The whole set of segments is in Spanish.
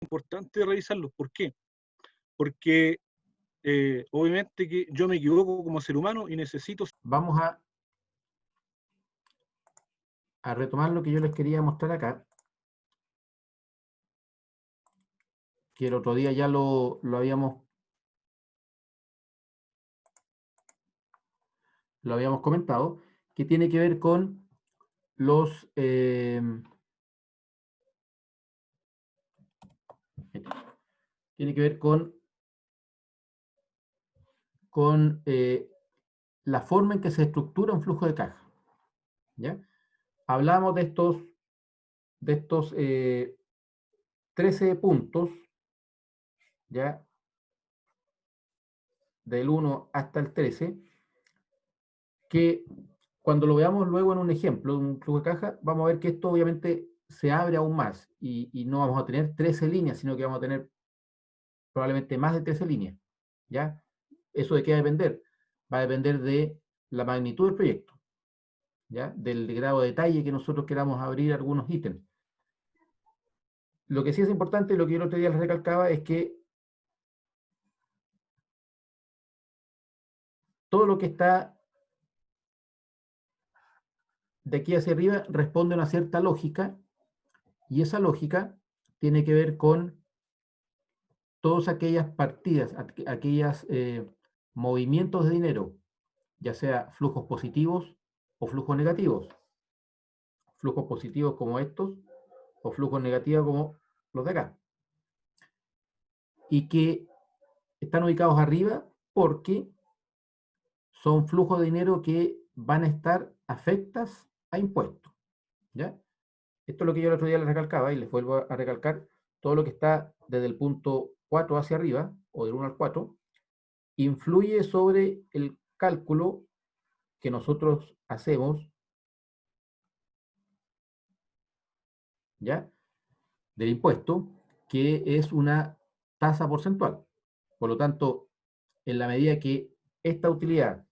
importante revisarlos. ¿Por qué? Porque obviamente que yo me equivoco como ser humano y necesito... Vamos a retomar lo que yo les quería mostrar acá, que el otro día ya lo habíamos comentado, que tiene que ver con los... tiene que ver con la forma en que se estructura un flujo de caja. ¿Ya? Hablamos de estos 13 puntos, ¿ya? Del 1 hasta el 13, que cuando lo veamos luego en un ejemplo de un flujo de caja, vamos a ver que esto obviamente se abre aún más y no vamos a tener 13 líneas, sino que vamos a tener probablemente más de 13 líneas. ¿Ya? ¿Eso de qué va a depender? Va a depender de la magnitud del proyecto, ¿ya? Del grado de detalle que nosotros queramos abrir algunos ítems. Lo que sí es importante, lo que yo el otro día les recalcaba, es que todo lo que está de aquí hacia arriba responde a una cierta lógica, y esa lógica tiene que ver con todas aquellas partidas, aquellos movimientos de dinero, ya sea flujos positivos o flujos negativos. Flujos positivos como estos o flujos negativos como los de acá. Y que están ubicados arriba porque son flujos de dinero que van a estar afectas a impuestos. ¿Ya? Esto es lo que yo el otro día les recalcaba y les vuelvo a recalcar. Todo lo que está desde el punto 4 hacia arriba, o del 1 al 4, influye sobre el cálculo que nosotros hacemos, ¿ya? Del impuesto, que es una tasa porcentual. Por lo tanto, en la medida que esta utilidad,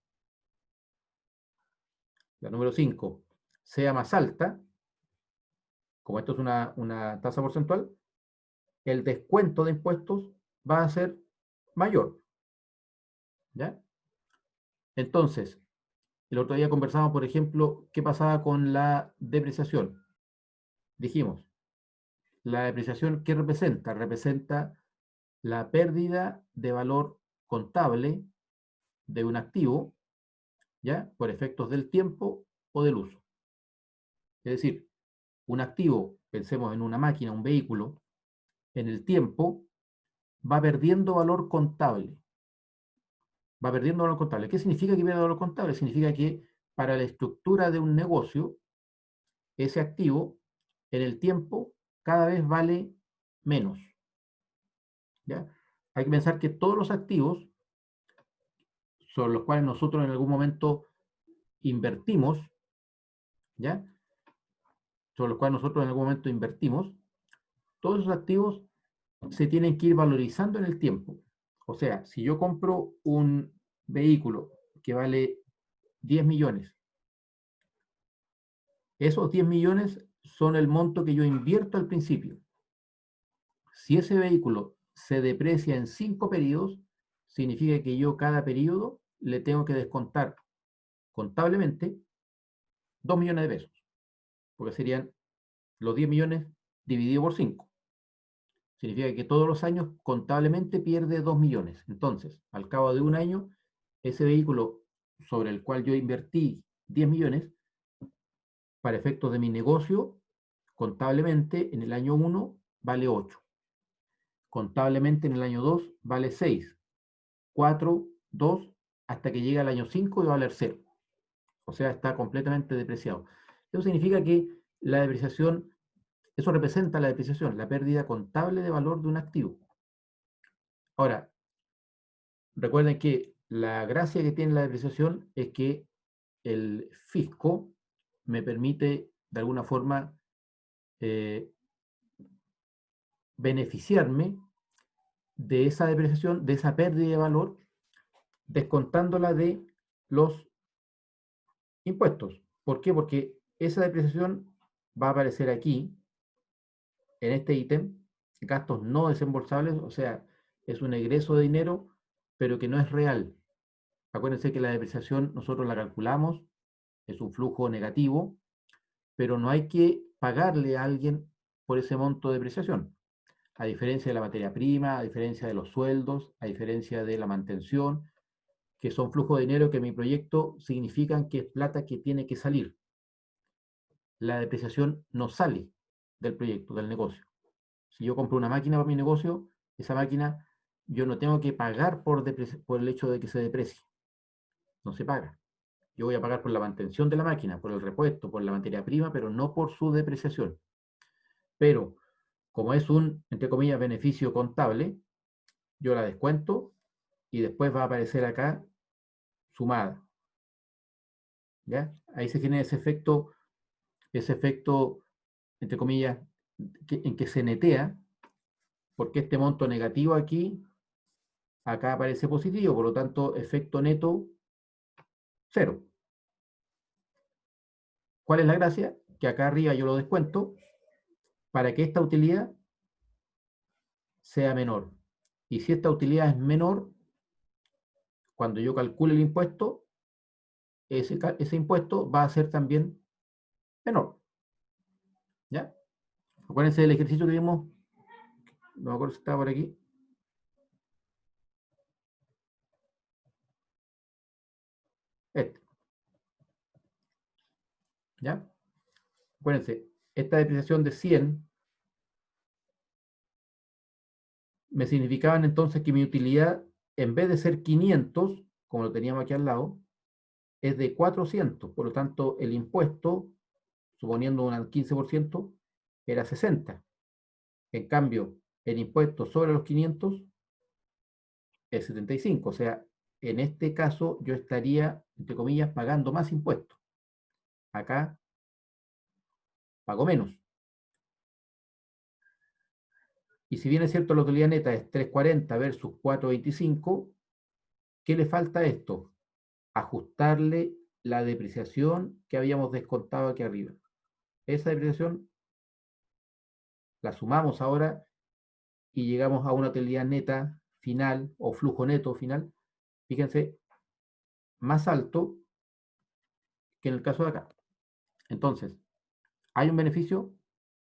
la número 5, sea más alta, como esto es una tasa porcentual, el descuento de impuestos va a ser mayor. ¿Ya? Entonces, el otro día conversamos, por ejemplo, qué pasaba con la depreciación. Dijimos, la depreciación, ¿qué representa? Representa la pérdida de valor contable de un activo, ¿ya? Por efectos del tiempo o del uso. Es decir, un activo, pensemos en una máquina, un vehículo, en el tiempo va perdiendo valor contable. Va perdiendo valor contable. ¿Qué significa que pierde valor contable? Significa que para la estructura de un negocio, ese activo en el tiempo cada vez vale menos. ¿Ya? Hay que pensar que todos los activos sobre los cuales nosotros en algún momento invertimos, ¿ya? Sobre los cuales nosotros en algún momento invertimos, todos esos activos se tienen que ir valorizando en el tiempo. O sea, si yo compro un vehículo que vale 10 millones, esos 10 millones son el monto que yo invierto al principio. Si ese vehículo se deprecia en 5 periodos, significa que yo cada periodo le tengo que descontar contablemente 2 millones de pesos, porque serían los 10 millones dividido por 5. Significa que todos los años contablemente pierde 2 millones. Entonces, al cabo de un año, ese vehículo sobre el cual yo invertí 10 millones, para efectos de mi negocio, contablemente en el año 1 vale 8. Contablemente en el año 2 vale 6. 4, 2, hasta que llega al año 5 y va a valer 0. O sea, está completamente depreciado. Eso significa que la depreciación, eso representa la depreciación, la pérdida contable de valor de un activo. Ahora, recuerden que la gracia que tiene la depreciación es que el fisco me permite, de alguna forma, eh, beneficiarme de esa depreciación, de esa pérdida de valor, descontándola de los impuestos. ¿Por qué? Porque esa depreciación va a aparecer aquí, en este ítem, gastos no desembolsables, o sea, es un egreso de dinero, pero que no es real. Acuérdense que la depreciación nosotros la calculamos, es un flujo negativo, pero no hay que pagarle a alguien por ese monto de depreciación. A diferencia de la materia prima, a diferencia de los sueldos, a diferencia de la mantención, que son flujos de dinero que en mi proyecto significan que es plata que tiene que salir. La depreciación no sale del proyecto, del negocio. Si yo compro una máquina para mi negocio, esa máquina yo no tengo que pagar por el hecho de que se deprecie. No se paga. Yo voy a pagar por la mantención de la máquina, por el repuesto, por la materia prima, pero no por su depreciación. Pero como es un, entre comillas, beneficio contable, yo la descuento y después va a aparecer acá sumada. ¿Ya? Ahí se genera ese efecto, entre comillas, en que se netea, porque este monto negativo aquí, acá aparece positivo, por lo tanto, efecto neto, cero. ¿Cuál es la gracia? Que acá arriba yo lo descuento para que esta utilidad sea menor. Y si esta utilidad es menor, cuando yo calcule el impuesto, ese impuesto va a ser también menor. ¿Ya? Acuérdense del ejercicio que vimos, no me acuerdo si estaba por aquí. Este. ¿Ya? Acuérdense, esta depreciación de 100 me significaban entonces que mi utilidad, en vez de ser 500, como lo teníamos aquí al lado, es de 400. Por lo tanto, el impuesto, suponiendo un 15%, era 60. En cambio, el impuesto sobre los 500 es 75. O sea, en este caso yo estaría, entre comillas, pagando más impuestos. Acá pago menos. Y si bien es cierto la utilidad neta es 340 versus 425, ¿qué le falta a esto? Ajustarle la depreciación que habíamos descontado aquí arriba. Esa depreciación la sumamos ahora y llegamos a una utilidad neta final o flujo neto final, fíjense, más alto que en el caso de acá. Entonces, ¿hay un beneficio?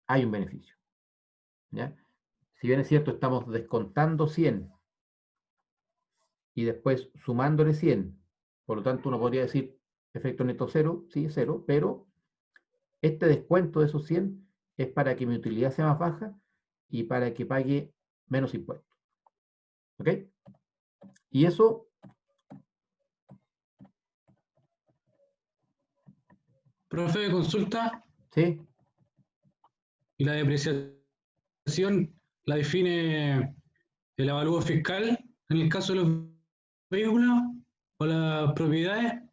Hay un beneficio. ¿Ya? Si bien es cierto, estamos descontando 100 y después sumándole 100, por lo tanto uno podría decir efecto neto cero, sí, cero, pero este descuento de esos 100 es para que mi utilidad sea más baja y para que pague menos impuestos. ¿Ok? Y eso, Profe, consulta, sí, ¿y la depreciación la define el avalúo fiscal en el caso de los vehículos o las propiedades?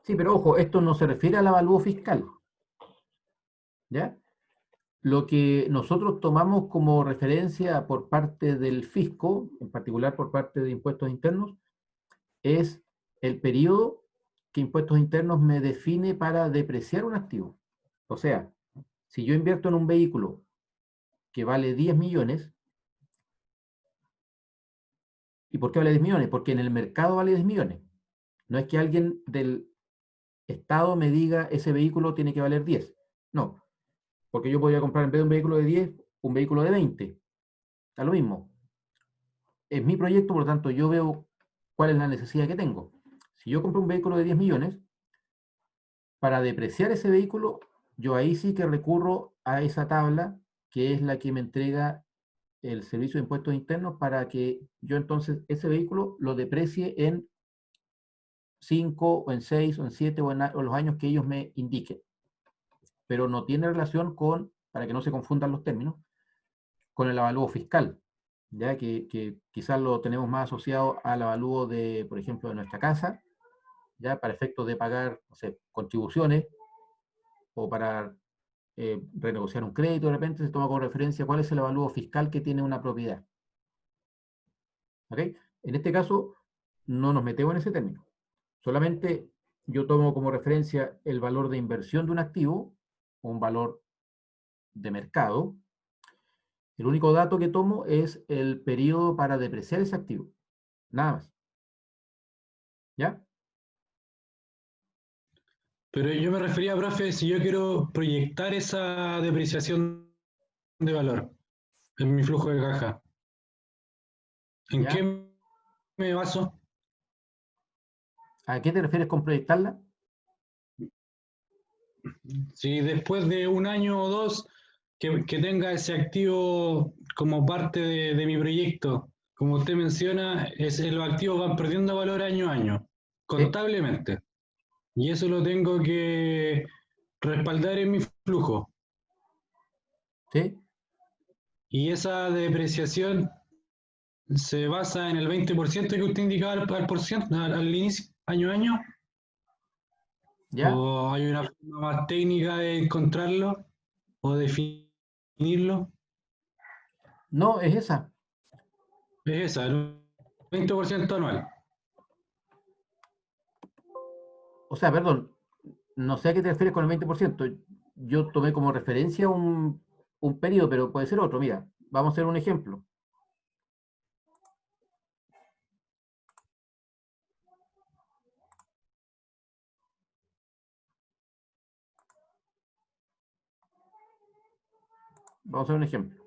sí, pero ojo, esto no se refiere al avalúo fiscal. ¿Ya? Lo que nosotros tomamos como referencia por parte del fisco, en particular por parte de impuestos internos, es el periodo que impuestos internos me define para depreciar un activo. O sea, si yo invierto en un vehículo que vale 10 millones, ¿y por qué vale 10 millones? Porque en el mercado vale 10 millones. No es que alguien del Estado me diga ese vehículo tiene que valer 10. No, porque yo podría comprar en vez de un vehículo de 10, un vehículo de 20. Da lo mismo. Es mi proyecto, por lo tanto, yo veo cuál es la necesidad que tengo. Si yo compro un vehículo de 10 millones, para depreciar ese vehículo, yo ahí sí que recurro a esa tabla que es la que me entrega el Servicio de Impuestos Internos para que yo entonces ese vehículo lo deprecie en 5 o en 6 o en 7 o los años que ellos me indiquen. Pero no tiene relación con, para que no se confundan los términos, con el avalúo fiscal, ya que quizás lo tenemos más asociado al avalúo de, por ejemplo, de nuestra casa, ya para efectos de pagar, no sé, contribuciones o para renegociar un crédito, de repente se toma como referencia cuál es el avalúo fiscal que tiene una propiedad. ¿Ok? En este caso, no nos metemos en ese término. Solamente yo tomo como referencia el valor de inversión de un activo, un valor de mercado, el único dato que tomo es el periodo para depreciar ese activo. Nada más. ¿Ya? Pero yo me refería, profe, si yo quiero proyectar esa depreciación de valor en mi flujo de caja, ¿en ¿Ya? qué me baso? ¿A qué te refieres con proyectarla? Si después de un año o dos que tenga ese activo como parte de mi proyecto, como usted menciona, los activos van perdiendo valor año a año, ¿Sí? contablemente. Y eso lo tengo que respaldar en mi flujo. ¿Sí? Y esa depreciación se basa en el 20% que usted indicaba al por ciento, al inicio, año a año, ¿Ya? o hay una forma más técnica de encontrarlo o definirlo. No, es esa. Es esa, el 20% anual. O sea, perdón, no sé a qué te refieres con el 20%. Yo tomé como referencia un periodo, pero puede ser otro. Mira, vamos a hacer un ejemplo. Vamos a hacer un ejemplo.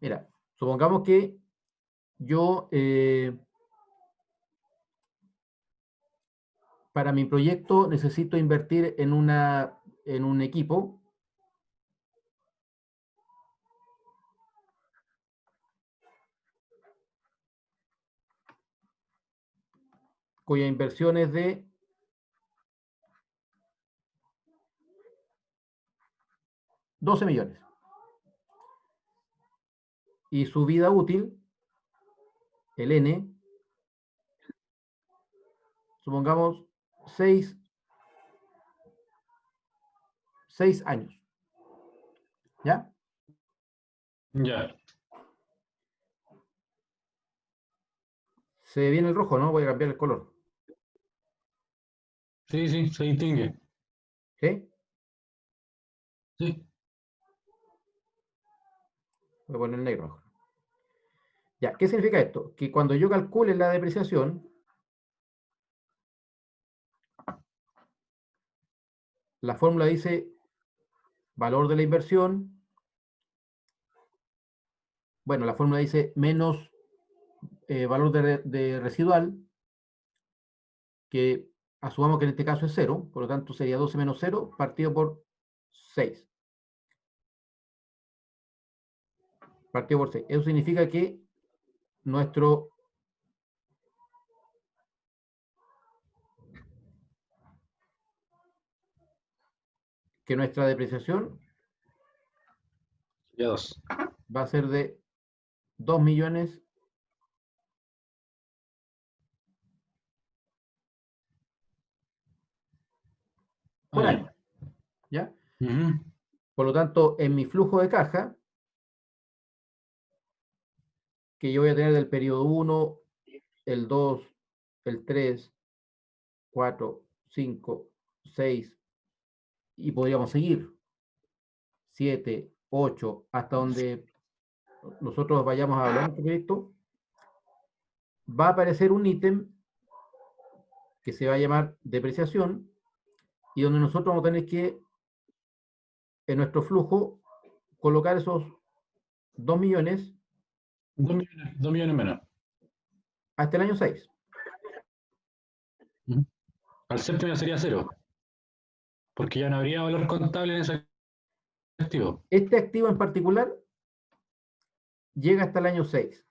Mira, supongamos que yo, para mi proyecto, necesito invertir en un equipo cuya inversión es de 12 millones. Y su vida útil, el N, supongamos 6 años. ¿Ya? Ya. Se viene el rojo, ¿no? Voy a cambiar el color. Sí, sí, se distingue. ¿Sí? Sí. Voy a poner negro mejor. Ya, ¿qué significa esto? Que cuando yo calcule la depreciación, la fórmula dice valor de la inversión. Bueno, la fórmula dice menos valor de residual, que asumamos que en este caso es 0, por lo tanto sería 12 menos 0 partido por 6. Partido por 6. Eso significa que nuestro que nuestra depreciación Ya dos. va a ser de 2 millones por Ah, ya. año. ¿Ya? Ujú. Por lo tanto, en mi flujo de caja, que yo voy a tener del periodo 1, el 2, el 3, 4, 5, 6, y podríamos seguir 7, 8, hasta donde nosotros vayamos a hablar en este proyecto, va a aparecer un ítem que se va a llamar depreciación y donde nosotros vamos a tener que, en nuestro flujo, colocar esos 2 millones 2 millones menos. hasta el año 6. Ujú. Al séptimo ya sería cero, porque ya no habría valor contable en ese activo. Este activo en particular llega hasta el año 6.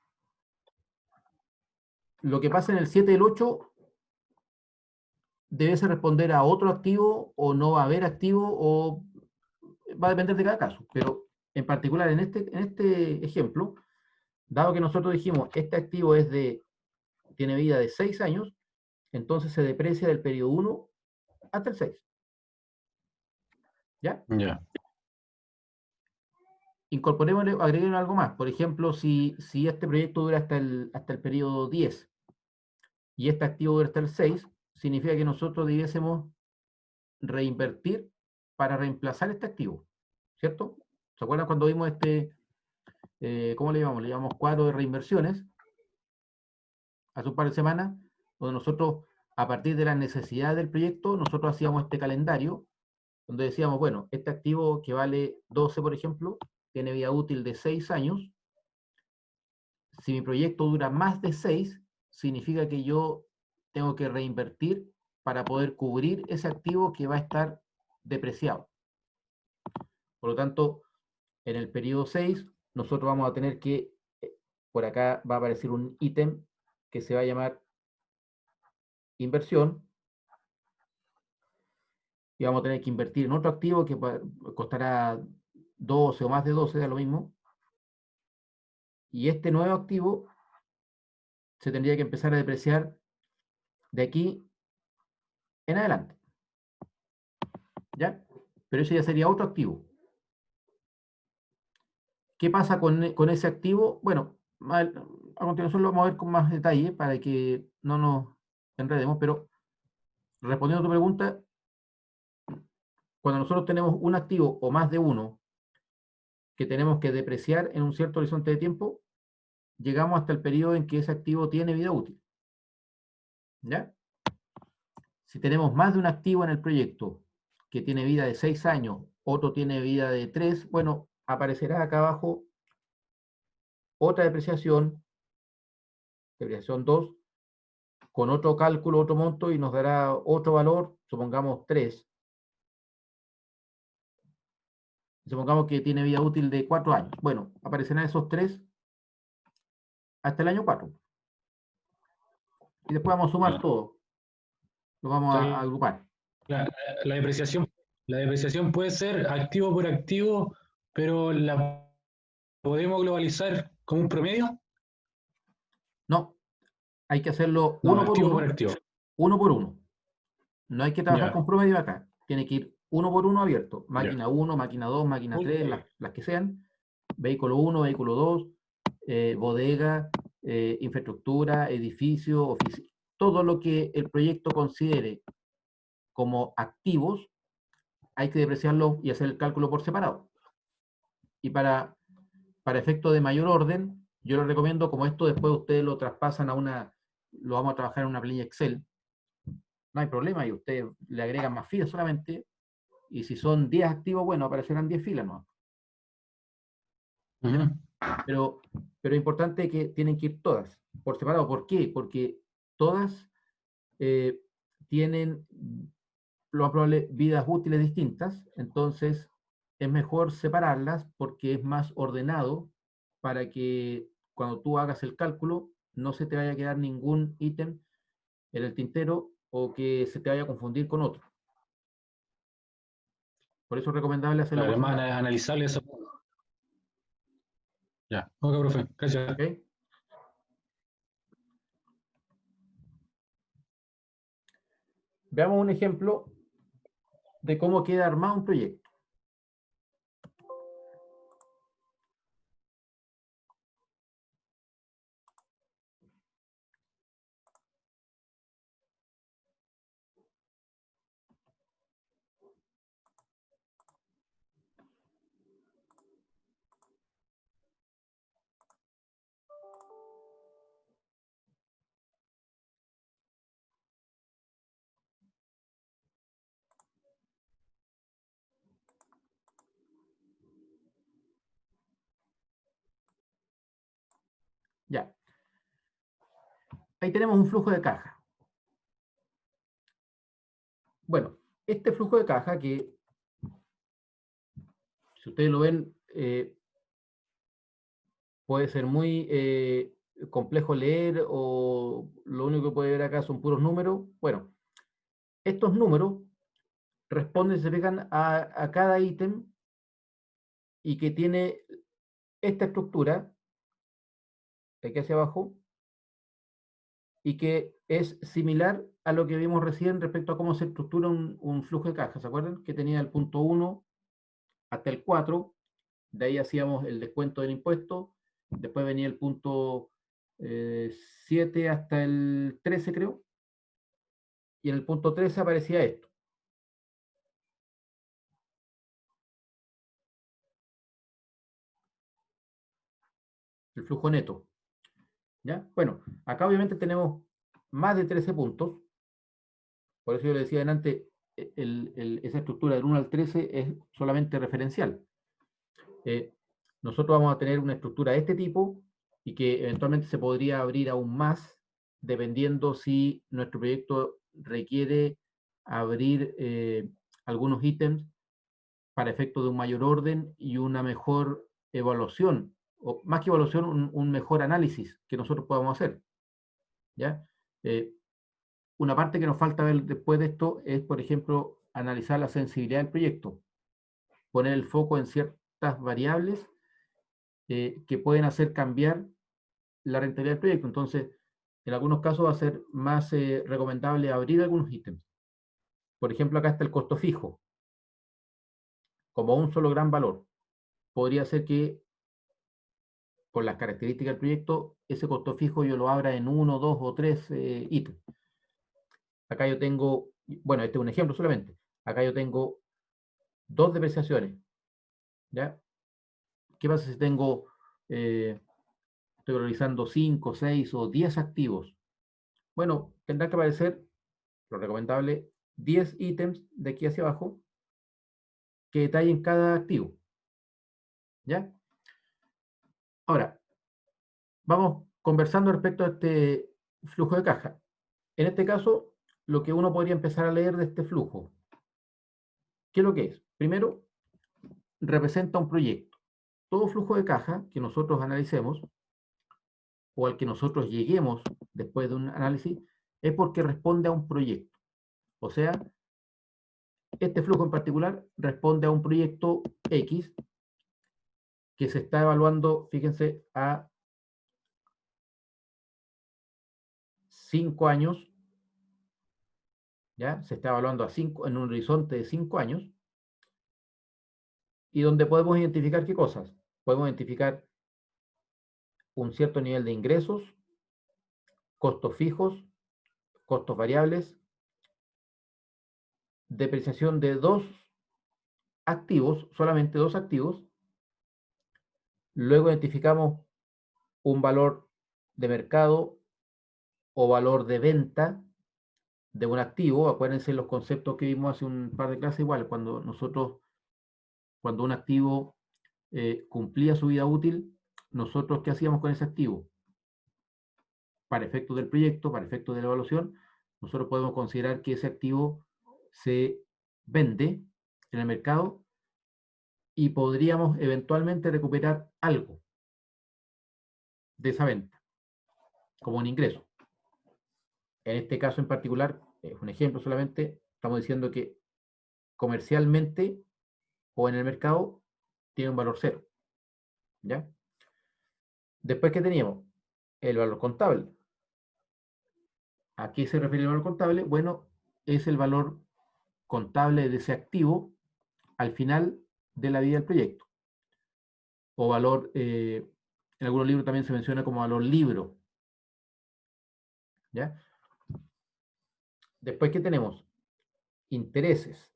Lo que pasa en el 7 y el 8 debe ser responder a otro activo o no va a haber activo o va a depender de cada caso. Pero en particular en este ejemplo, dado que nosotros dijimos este activo tiene vida de 6 años, entonces se deprecia del periodo 1 hasta el 6. ¿Ya? Ya. Incorporemos, agreguemos algo más. Por ejemplo, si este proyecto dura hasta el periodo 10, y este activo debe estar 6, significa que nosotros debiésemos reinvertir para reemplazar este activo, ¿cierto? ¿Se acuerdan cuando vimos cómo le llamamos? Le llamamos cuadro de reinversiones, hace un par de semanas, donde nosotros, a partir de las necesidades del proyecto, nosotros hacíamos este calendario, donde decíamos, bueno, este activo que vale 12, por ejemplo, tiene vida útil de 6 años. Si mi proyecto dura más de 6, significa que yo tengo que reinvertir para poder cubrir ese activo que va a estar depreciado. Por lo tanto, en el periodo 6, nosotros vamos a tener que, por acá va a aparecer un ítem que se va a llamar inversión, y vamos a tener que invertir en otro activo que costará 12 o más de 12, da lo mismo. Y este nuevo activo se tendría que empezar a depreciar de aquí en adelante. ¿Ya? Pero ese ya sería otro activo. ¿Qué pasa con ese activo? Bueno, a continuación lo vamos a ver con más detalle para que no nos enredemos, pero respondiendo a tu pregunta, cuando nosotros tenemos un activo o más de uno que tenemos que depreciar en un cierto horizonte de tiempo, llegamos hasta el periodo en que ese activo tiene vida útil. ¿Ya? Si tenemos más de un activo en el proyecto que tiene vida de 6 años, otro tiene vida de 3, bueno, aparecerá acá abajo otra depreciación 2, con otro cálculo, otro monto, y nos dará otro valor, supongamos 3. Supongamos que tiene vida útil de 4 años. Bueno, aparecerán esos 3 hasta el año 4. Y después vamos a sumar todo. Lo vamos a agrupar. La depreciación puede ser activo por activo, pero ¿la podemos globalizar como un promedio? No, hay que hacerlo No, uno por activo uno. por activo. Uno por uno. No hay que trabajar Ya, con promedio acá. Tiene que ir uno por uno abierto. ya. Máquina 1, máquina 2, máquina 3, Ok. las que sean. Vehículo 1, vehículo 2, bodega, infraestructura, edificio, oficina. Todo lo que el proyecto considere como activos, hay que depreciarlo y hacer el cálculo por separado. Y para efecto de mayor orden, yo les recomiendo, como esto después ustedes lo traspasan lo vamos a trabajar en una planilla Excel, no hay problema, y ustedes le agregan más filas solamente, y si son 10 activos, bueno, aparecerán 10 filas, ¿no? Ujú. Pero es importante que tienen que ir todas por separado. ¿Por qué? Porque todas tienen, lo más probable, vidas útiles distintas, entonces es mejor separarlas porque es más ordenado para que cuando tú hagas el cálculo no se te vaya a quedar ningún ítem en el tintero o que se te vaya a confundir con otro. Por eso es recomendable hacerlo Claro, por es más separado. analizable eso. Ya, ok, profe, gracias. ¿Ok? Veamos un ejemplo de cómo queda armado un proyecto. Ya. Ahí tenemos un flujo de caja. Bueno, este flujo de caja que, si ustedes lo ven, puede ser muy complejo leer o lo único que puede ver acá son puros números. Bueno, estos números responden, se fijan, a cada ítem y que tiene esta estructura, aquí hacia abajo, y que es similar a lo que vimos recién respecto a cómo se estructura un flujo de caja. ¿Se acuerdan? Que tenía el punto 1 hasta el 4, de ahí hacíamos el descuento del impuesto, después venía el punto 7 hasta el 13, creo. Y en el punto 13 aparecía esto. El flujo neto. ¿Ya? Bueno, acá obviamente tenemos más de 13 puntos. Por eso yo le decía antes, esa estructura del 1 al 13 es solamente referencial. Nosotros vamos a tener una estructura de este tipo y que eventualmente se podría abrir aún más, dependiendo si nuestro proyecto requiere abrir algunos ítems para efecto de un mayor orden y una mejor evaluación, o más que evaluación, un mejor análisis que nosotros podamos hacer. ¿Ya? Una parte que nos falta ver después de esto es, por ejemplo, analizar la sensibilidad del proyecto, poner el foco en ciertas variables que pueden hacer cambiar la rentabilidad del proyecto. Entonces, en algunos casos va a ser más recomendable abrir algunos ítems. Por ejemplo, acá está el costo fijo, como un solo gran valor. Podría ser que, por las características del proyecto, ese costo fijo yo lo abra en 1, 2 o 3 ítems. Acá yo tengo, bueno, este es un ejemplo solamente. Acá yo tengo 2 depreciaciones. ¿Ya? ¿Qué pasa si tengo, estoy realizando 5, 6 o 10 activos? Bueno, tendrá que aparecer, lo recomendable, 10 ítems de aquí hacia abajo que detallen cada activo. ¿Ya? Ahora, vamos conversando respecto a este flujo de caja. En este caso, lo que uno podría empezar a leer de este flujo, ¿qué es lo que es? Primero, representa un proyecto. Todo flujo de caja que nosotros analicemos o al que nosotros lleguemos después de un análisis es porque responde a un proyecto. O sea, este flujo en particular responde a un proyecto X que se está evaluando, fíjense, a 5 años, ¿ya? Se está evaluando a 5, en un horizonte de 5 años, y donde podemos identificar qué cosas. Podemos identificar un cierto nivel de ingresos, costos fijos, costos variables, depreciación de 2 activos, solamente 2 activos. Luego identificamos un valor de mercado o valor de venta de un activo. Acuérdense los conceptos que vimos hace un par de clases igual, cuando un activo cumplía su vida útil, nosotros ¿qué hacíamos con ese activo? Para efectos del proyecto, para efectos de la evaluación, nosotros podemos considerar que ese activo se vende en el mercado y podríamos eventualmente recuperar algo de esa venta, como un ingreso. En este caso en particular, es un ejemplo solamente, estamos diciendo que comercialmente o en el mercado tiene un valor cero. ¿Ya? Después, ¿qué teníamos? El valor contable. ¿A qué se refiere el valor contable? Bueno, es el valor contable de ese activo al final de la vida del proyecto. O valor, en algunos libros también se menciona como valor libro. ¿Ya? Después, ¿qué tenemos? Intereses.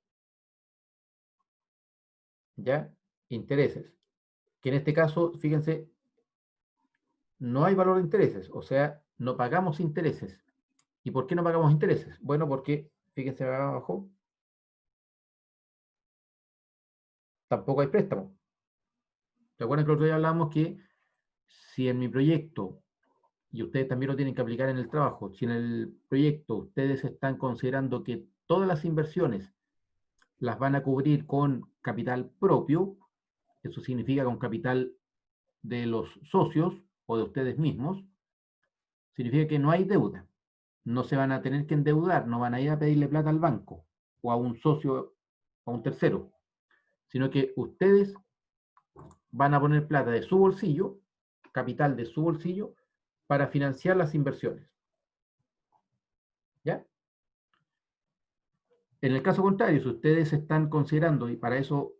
¿Ya? Intereses. Que en este caso, fíjense, no hay valor de intereses, o sea, no pagamos intereses. ¿Y por qué no pagamos intereses? Bueno, porque, fíjense abajo, tampoco hay préstamo. ¿Se acuerdan que el otro día hablamos que si en mi proyecto, y ustedes también lo tienen que aplicar en el trabajo, si en el proyecto ustedes están considerando que todas las inversiones las van a cubrir con capital propio, eso significa con capital de los socios o de ustedes mismos, significa que no hay deuda. No se van a tener que endeudar, no van a ir a pedirle plata al banco o a un socio, a un tercero, sino que ustedes van a poner plata de su bolsillo, capital de su bolsillo, para financiar las inversiones. ¿Ya? En el caso contrario, si ustedes están considerando, y para eso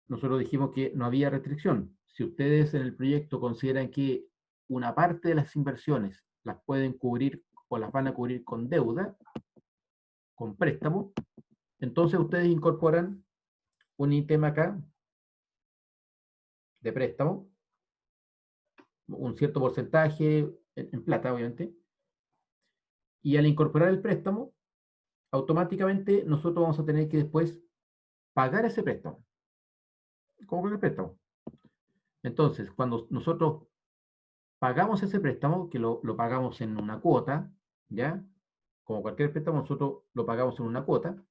nosotros dijimos que no había restricción, si ustedes en el proyecto consideran que una parte de las inversiones las pueden cubrir o las van a cubrir con deuda, con préstamo, entonces ustedes incorporan un ítem acá de préstamo, un cierto porcentaje en plata, obviamente, y al incorporar el préstamo, automáticamente nosotros vamos a tener que después pagar ese préstamo, como cualquier préstamo. Entonces, cuando nosotros pagamos ese préstamo, que lo pagamos en una cuota, ¿ya? Como cualquier préstamo, nosotros lo pagamos en una cuota,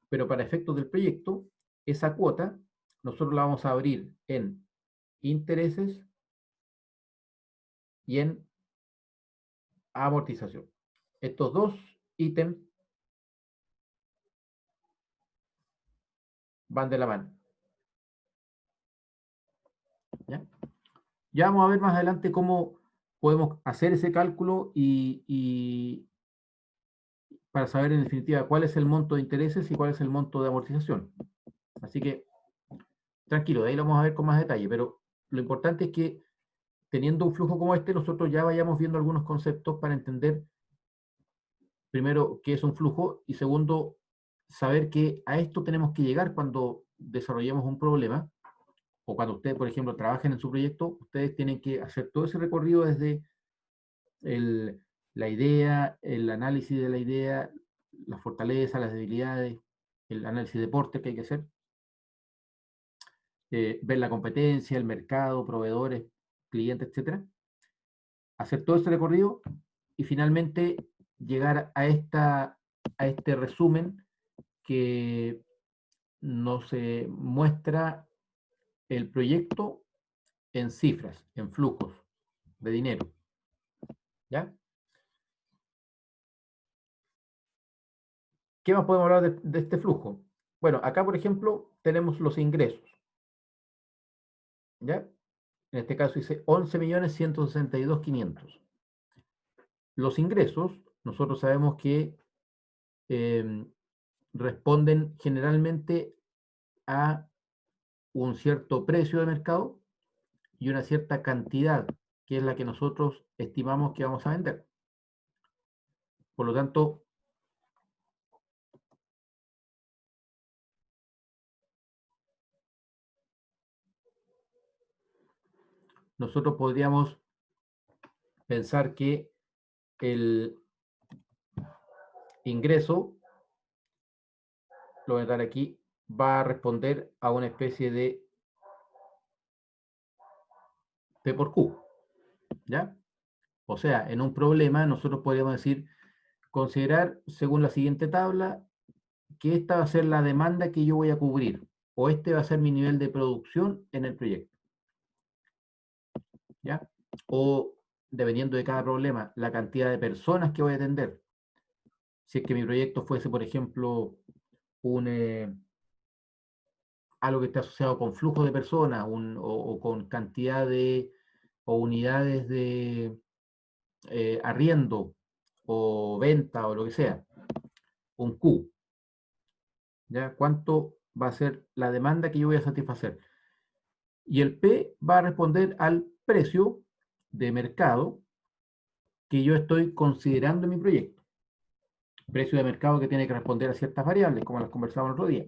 pero para efectos del proyecto, esa cuota nosotros la vamos a abrir en intereses y en amortización. Estos dos ítems van de la mano. ¿Ya? Ya vamos a ver más adelante cómo podemos hacer ese cálculo y para saber en definitiva cuál es el monto de intereses y cuál es el monto de amortización. Así que, tranquilo, de ahí lo vamos a ver con más detalle, pero lo importante es que teniendo un flujo como este, nosotros ya vayamos viendo algunos conceptos para entender, primero, qué es un flujo y segundo, saber que a esto tenemos que llegar cuando desarrollemos un problema o cuando ustedes, por ejemplo, trabajen en su proyecto, ustedes tienen que hacer todo ese recorrido desde la idea, el análisis de la idea, las fortalezas, las debilidades, el análisis de porte que hay que hacer, ver la competencia, el mercado, proveedores, clientes, etcétera. Hacer todo este recorrido y finalmente llegar a este resumen que nos muestra el proyecto en cifras, en flujos de dinero. ¿Ya? ¿Qué más podemos hablar de este flujo? Bueno, acá, por ejemplo, tenemos los ingresos. ¿Ya? En este caso dice 11.162.500. Los ingresos, nosotros sabemos que responden generalmente a un cierto precio de mercado y una cierta cantidad, que es la que nosotros estimamos que vamos a vender. Por lo tanto, nosotros podríamos pensar que el ingreso, lo voy a dar aquí, va a responder a una especie de P por Q, ¿ya? O sea, en un problema nosotros podríamos decir, considerar, según la siguiente tabla, que esta va a ser la demanda que yo voy a cubrir, o este va a ser mi nivel de producción en el proyecto, ¿ya? O, dependiendo de cada problema, la cantidad de personas que voy a atender. Si es que mi proyecto fuese, por ejemplo, algo que esté asociado con flujo de personas o con cantidad de o unidades de arriendo o venta o lo que sea, un Q. ¿Ya? ¿Cuánto va a ser la demanda que yo voy a satisfacer? Y el P va a responder al precio de mercado que yo estoy considerando en mi proyecto. Precio de mercado que tiene que responder a ciertas variables, como las conversamos el otro día.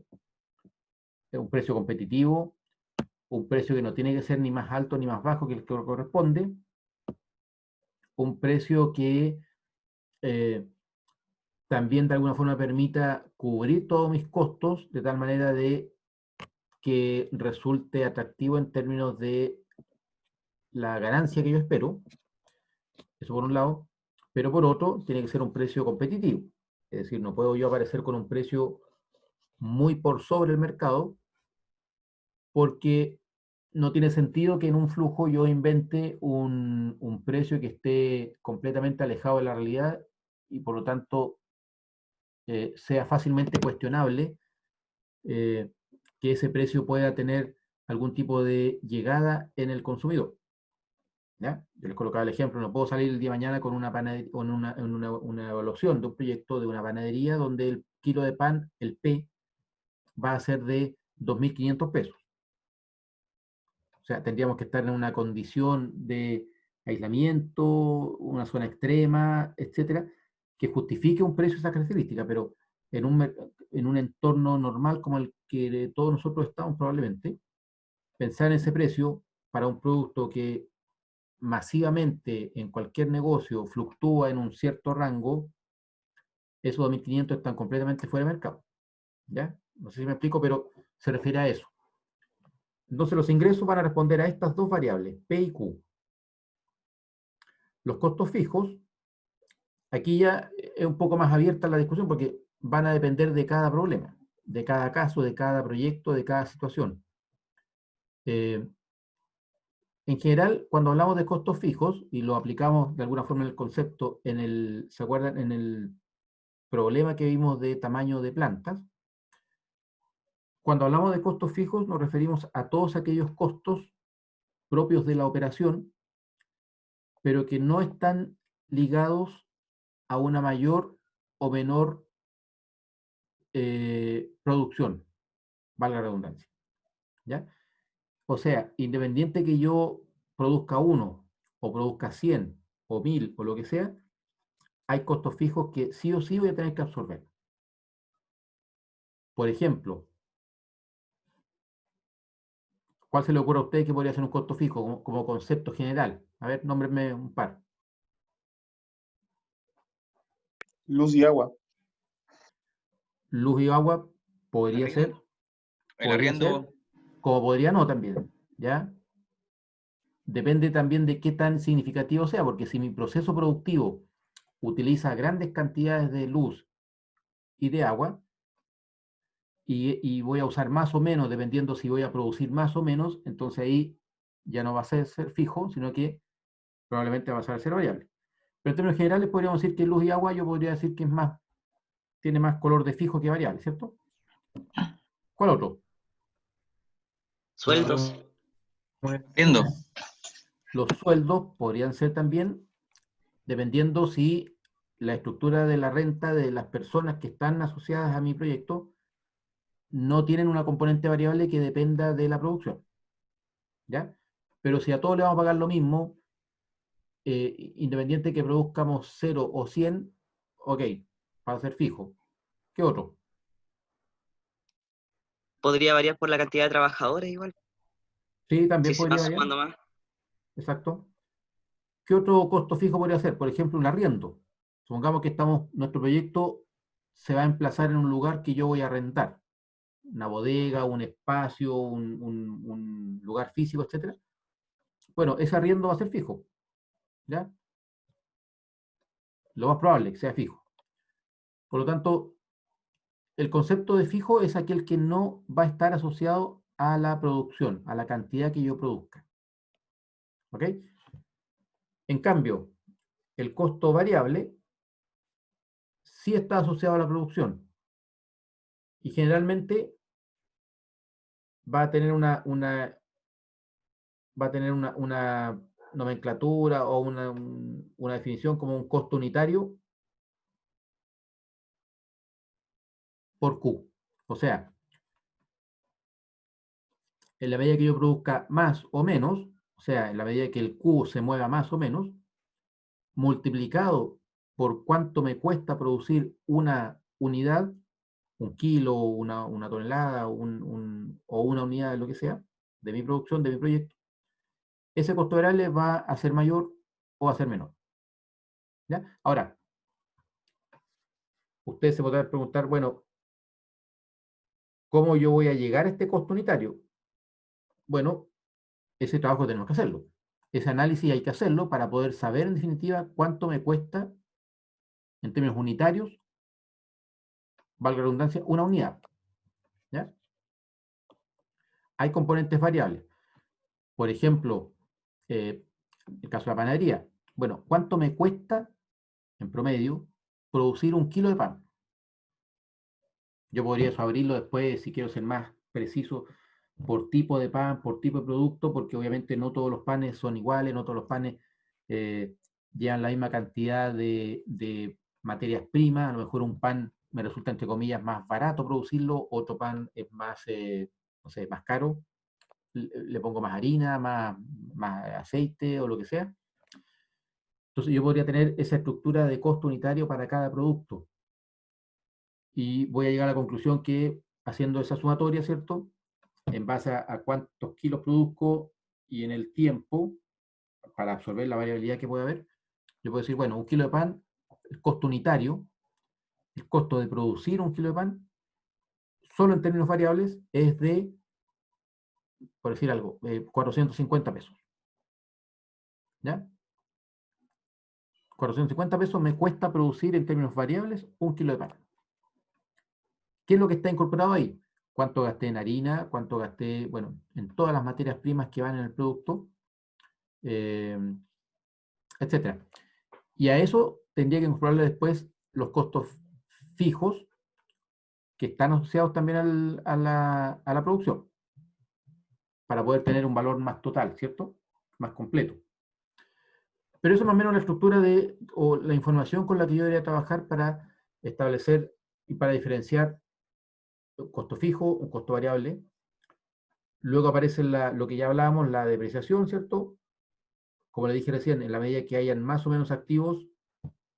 Es un precio competitivo, un precio que no tiene que ser ni más alto ni más bajo que el que corresponde, un precio que también de alguna forma permita cubrir todos mis costos de tal manera de que resulte atractivo en términos de la ganancia que yo espero, eso por un lado, pero por otro tiene que ser un precio competitivo, es decir, no puedo yo aparecer con un precio muy por sobre el mercado porque no tiene sentido que en un flujo yo invente un precio que esté completamente alejado de la realidad y por lo tanto sea fácilmente cuestionable que ese precio pueda tener algún tipo de llegada en el consumidor. ¿Ya? Yo les colocaba el ejemplo, no puedo salir el día de mañana con una evaluación de un proyecto de una panadería donde el kilo de pan, el P, va a ser de 2.500 pesos. O sea, tendríamos que estar en una condición de aislamiento, una zona extrema, etcétera, que justifique un precio de esa característica, pero en un entorno normal como el que todos nosotros estamos probablemente, pensar en ese precio para un producto que masivamente en cualquier negocio fluctúa en un cierto rango, esos 2.500 están completamente fuera de mercado. ¿Ya? No sé si me explico, pero se refiere a eso. Entonces los ingresos van a responder a estas dos variables, P y Q. Los costos fijos, aquí ya es un poco más abierta la discusión porque van a depender de cada problema, de cada caso, de cada proyecto, de cada situación. En general, cuando hablamos de costos fijos, y lo aplicamos de alguna forma en el concepto, ¿se acuerdan? En el problema que vimos de tamaño de plantas, cuando hablamos de costos fijos nos referimos a todos aquellos costos propios de la operación, pero que no están ligados a una mayor o menor producción, valga la redundancia. ¿Ya? O sea, independiente que yo produzca 1 o produzca 100 o 1000 o lo que sea, hay costos fijos que sí o sí voy a tener que absorber. Por ejemplo, ¿cuál se le ocurre a usted que podría ser un costo fijo como concepto general? A ver, nómbrenme un par. Luz y agua. Luz y agua podría ser, El arriendo, como podría no también, ¿ya? Depende también de qué tan significativo sea, porque si mi proceso productivo utiliza grandes cantidades de luz y de agua, y voy a usar más o menos, dependiendo si voy a producir más o menos, entonces ahí ya no va a ser fijo, sino que probablemente va a pasar a ser variable. Pero en términos generales podríamos decir que luz y agua yo podría decir que es más, tiene más color de fijo que variable, ¿cierto? ¿Cuál otro? sueldos, arriendo. Los sueldos podrían ser también, dependiendo si la estructura de la renta de las personas que están asociadas a mi proyecto no tienen una componente variable que dependa de la producción. ¿Ya? Pero si a todos le vamos a pagar lo mismo, independiente que produzcamos 0 o 100, ok, para ser fijo. ¿Qué otro? Podría variar por la cantidad de trabajadores igual. Sí, Si también se podría va variar. sumando más. Exacto. ¿Qué otro costo fijo podría ser? Por ejemplo, un arriendo. Supongamos que nuestro proyecto se va a emplazar en un lugar que yo voy a rentar. Una bodega, un espacio, un lugar físico, etc. Bueno, ese arriendo va a ser fijo. ¿Ya? Lo más probable que sea fijo. Por lo tanto, el concepto de fijo es aquel que no va a estar asociado a la producción, a la cantidad que yo produzca. ¿Ok? En cambio, el costo variable sí está asociado a la producción y generalmente va a tener una nomenclatura o una definición como un costo unitario por Q. O sea, en la medida que yo produzca más o menos, o sea, en la medida que el Q se mueva más o menos, multiplicado por cuánto me cuesta producir una unidad, un kilo, una tonelada, o una unidad de lo que sea, de mi producción, de mi proyecto, ese costo variable va a ser mayor o va a ser menor. ¿Ya? Ahora, usted se podrá preguntar, bueno, ¿cómo yo voy a llegar a este costo unitario? Bueno, ese trabajo tenemos que hacerlo. Ese análisis hay que hacerlo para poder saber, en definitiva, cuánto me cuesta, en términos unitarios, valga la redundancia, una unidad. ¿Ya? Hay componentes variables. Por ejemplo, el caso de la panadería. Bueno, ¿cuánto me cuesta, en promedio, producir un kilo de pan? Yo podría eso abrirlo después, si quiero ser más preciso, por tipo de pan, por tipo de producto, porque obviamente no todos los panes son iguales, no todos los panes eh, llevan la misma cantidad de materias primas. A lo mejor un pan me resulta, entre comillas, más barato producirlo, otro pan es más, no sé, más caro. Le pongo más harina, más aceite o lo que sea. Entonces yo podría tener esa estructura de costo unitario para cada producto. Y voy a llegar a la conclusión que haciendo esa sumatoria, ¿cierto? En base a cuántos kilos produzco y en el tiempo, para absorber la variabilidad que puede haber, yo puedo decir, bueno, un kilo de pan, el costo unitario, el costo de producir un kilo de pan, solo en términos variables, es de, por decir algo, 450 pesos. ¿Ya? 450 pesos me cuesta producir en términos variables un kilo de pan. ¿Qué es lo que está incorporado ahí? ¿Cuánto gasté en harina? ¿Cuánto gasté, bueno, en todas las materias primas que van en el producto? Etcétera. Y a eso tendría que incorporarle después los costos fijos que están asociados también a la producción, para poder tener un valor más total, ¿cierto? Más completo. Pero eso es más o menos la estructura o la información con la que yo debería trabajar para establecer y para diferenciar un costo fijo, un costo variable. Luego aparece lo que ya hablábamos, la depreciación, ¿cierto? Como le dije recién, en la medida que hayan más o menos activos,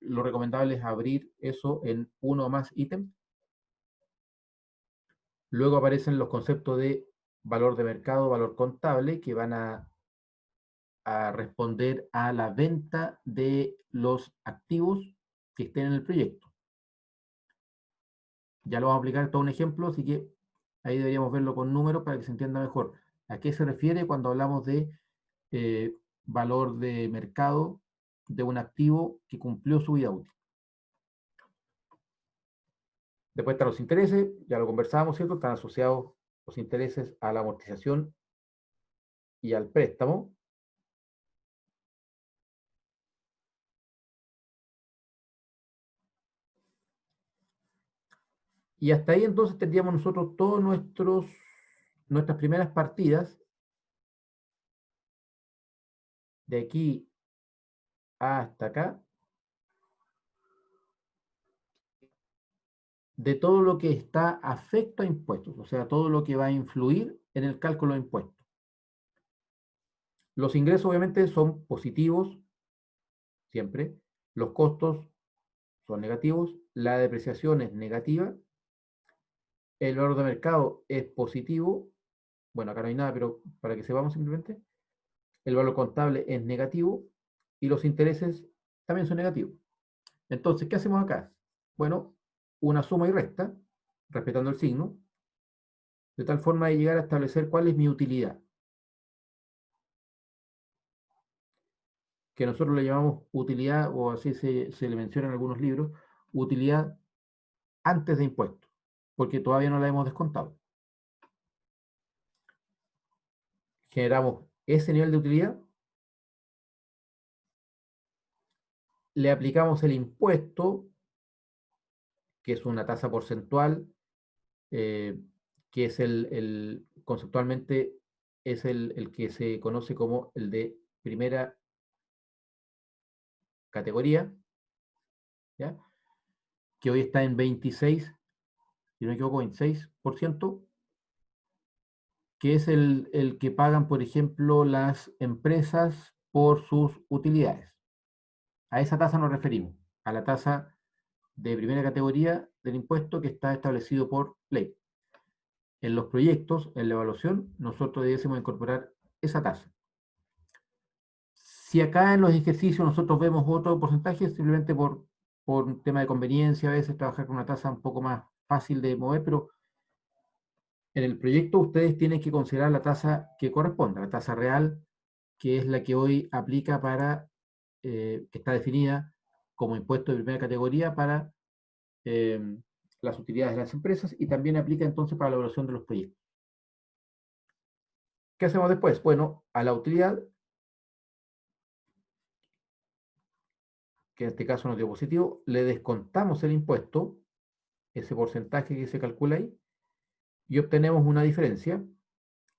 lo recomendable es abrir eso en uno o más ítems. Luego aparecen los conceptos de valor de mercado, valor contable, que van a responder a la venta de los activos que estén en el proyecto. Ya lo vamos a aplicar todo un ejemplo, así que ahí deberíamos verlo con números para que se entienda mejor. ¿A qué se refiere cuando hablamos de valor de mercado de un activo que cumplió su vida útil? Después están los intereses, ya lo conversábamos, ¿cierto? Están asociados los intereses a la amortización y al préstamo. Y hasta ahí entonces tendríamos nosotros todos nuestras primeras partidas. De aquí hasta acá. De todo lo que está afecto a impuestos, o sea, todo lo que va a influir en el cálculo de impuestos. Los ingresos obviamente son positivos, siempre. Los costos son negativos. La depreciación es negativa. El valor de mercado es positivo. Bueno, acá no hay nada, pero para que sepamos simplemente. El valor contable es negativo y los intereses también son negativos. Entonces, ¿qué hacemos acá? Bueno, una suma y resta, respetando el signo, de tal forma de llegar a establecer cuál es mi utilidad, que nosotros le llamamos utilidad, o así se le menciona en algunos libros, utilidad antes de impuestos, porque todavía no la hemos descontado. Generamos ese nivel de utilidad, le aplicamos el impuesto, que es una tasa porcentual, que es conceptualmente es el que se conoce como el de primera categoría, ¿ya? Que hoy está en 26, si no me equivoco, 26%, que es el que pagan, por ejemplo, las empresas por sus utilidades. A esa tasa nos referimos, a la tasa de primera categoría del impuesto que está establecido por ley. En los proyectos, en la evaluación, nosotros debiésemos incorporar esa tasa. Si acá en los ejercicios nosotros vemos otro porcentaje, simplemente por un tema de conveniencia, a veces trabajar con una tasa un poco más fácil de mover, pero en el proyecto ustedes tienen que considerar la tasa que corresponda, la tasa real, que es la que hoy aplica para, que está definida como impuesto de primera categoría para las utilidades de las empresas y también aplica entonces para la evaluación de los proyectos. ¿Qué hacemos después? Bueno, a la utilidad, que en este caso nos dio positivo, le descontamos el impuesto, ese porcentaje que se calcula ahí, y obtenemos una diferencia,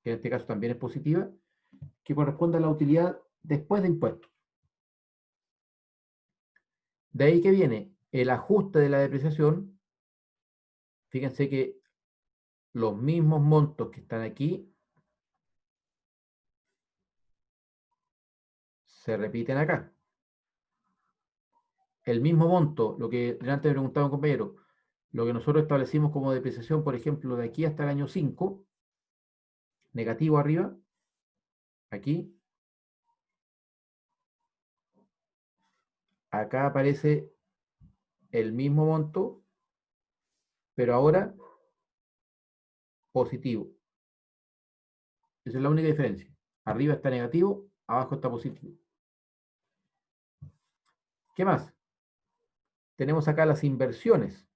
que en este caso también es positiva, que corresponde a la utilidad después de impuestos. De ahí que viene el ajuste de la depreciación. Fíjense que los mismos montos que están aquí se repiten acá. el mismo monto, lo que antes me preguntaba un compañero, lo que nosotros establecimos como depreciación, por ejemplo, de aquí hasta el año 5, negativo arriba, aquí, acá aparece el mismo monto, pero ahora positivo. Esa es la única diferencia. Arriba está negativo, abajo está positivo. ¿Qué más? Tenemos acá las inversiones.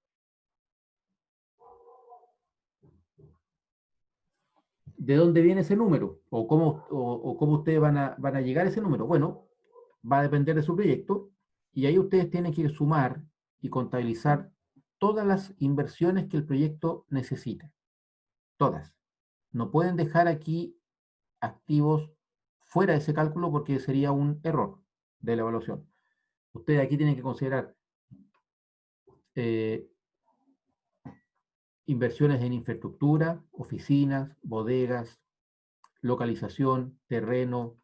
¿De dónde viene ese número? ¿O cómo ustedes van a llegar a ese número? Bueno, va a depender de su proyecto y ahí ustedes tienen que sumar y contabilizar todas las inversiones que el proyecto necesita. Todas. No pueden dejar aquí activos fuera de ese cálculo porque sería un error de la evaluación. Ustedes aquí tienen que considerar inversiones en infraestructura, oficinas, bodegas, localización, terreno,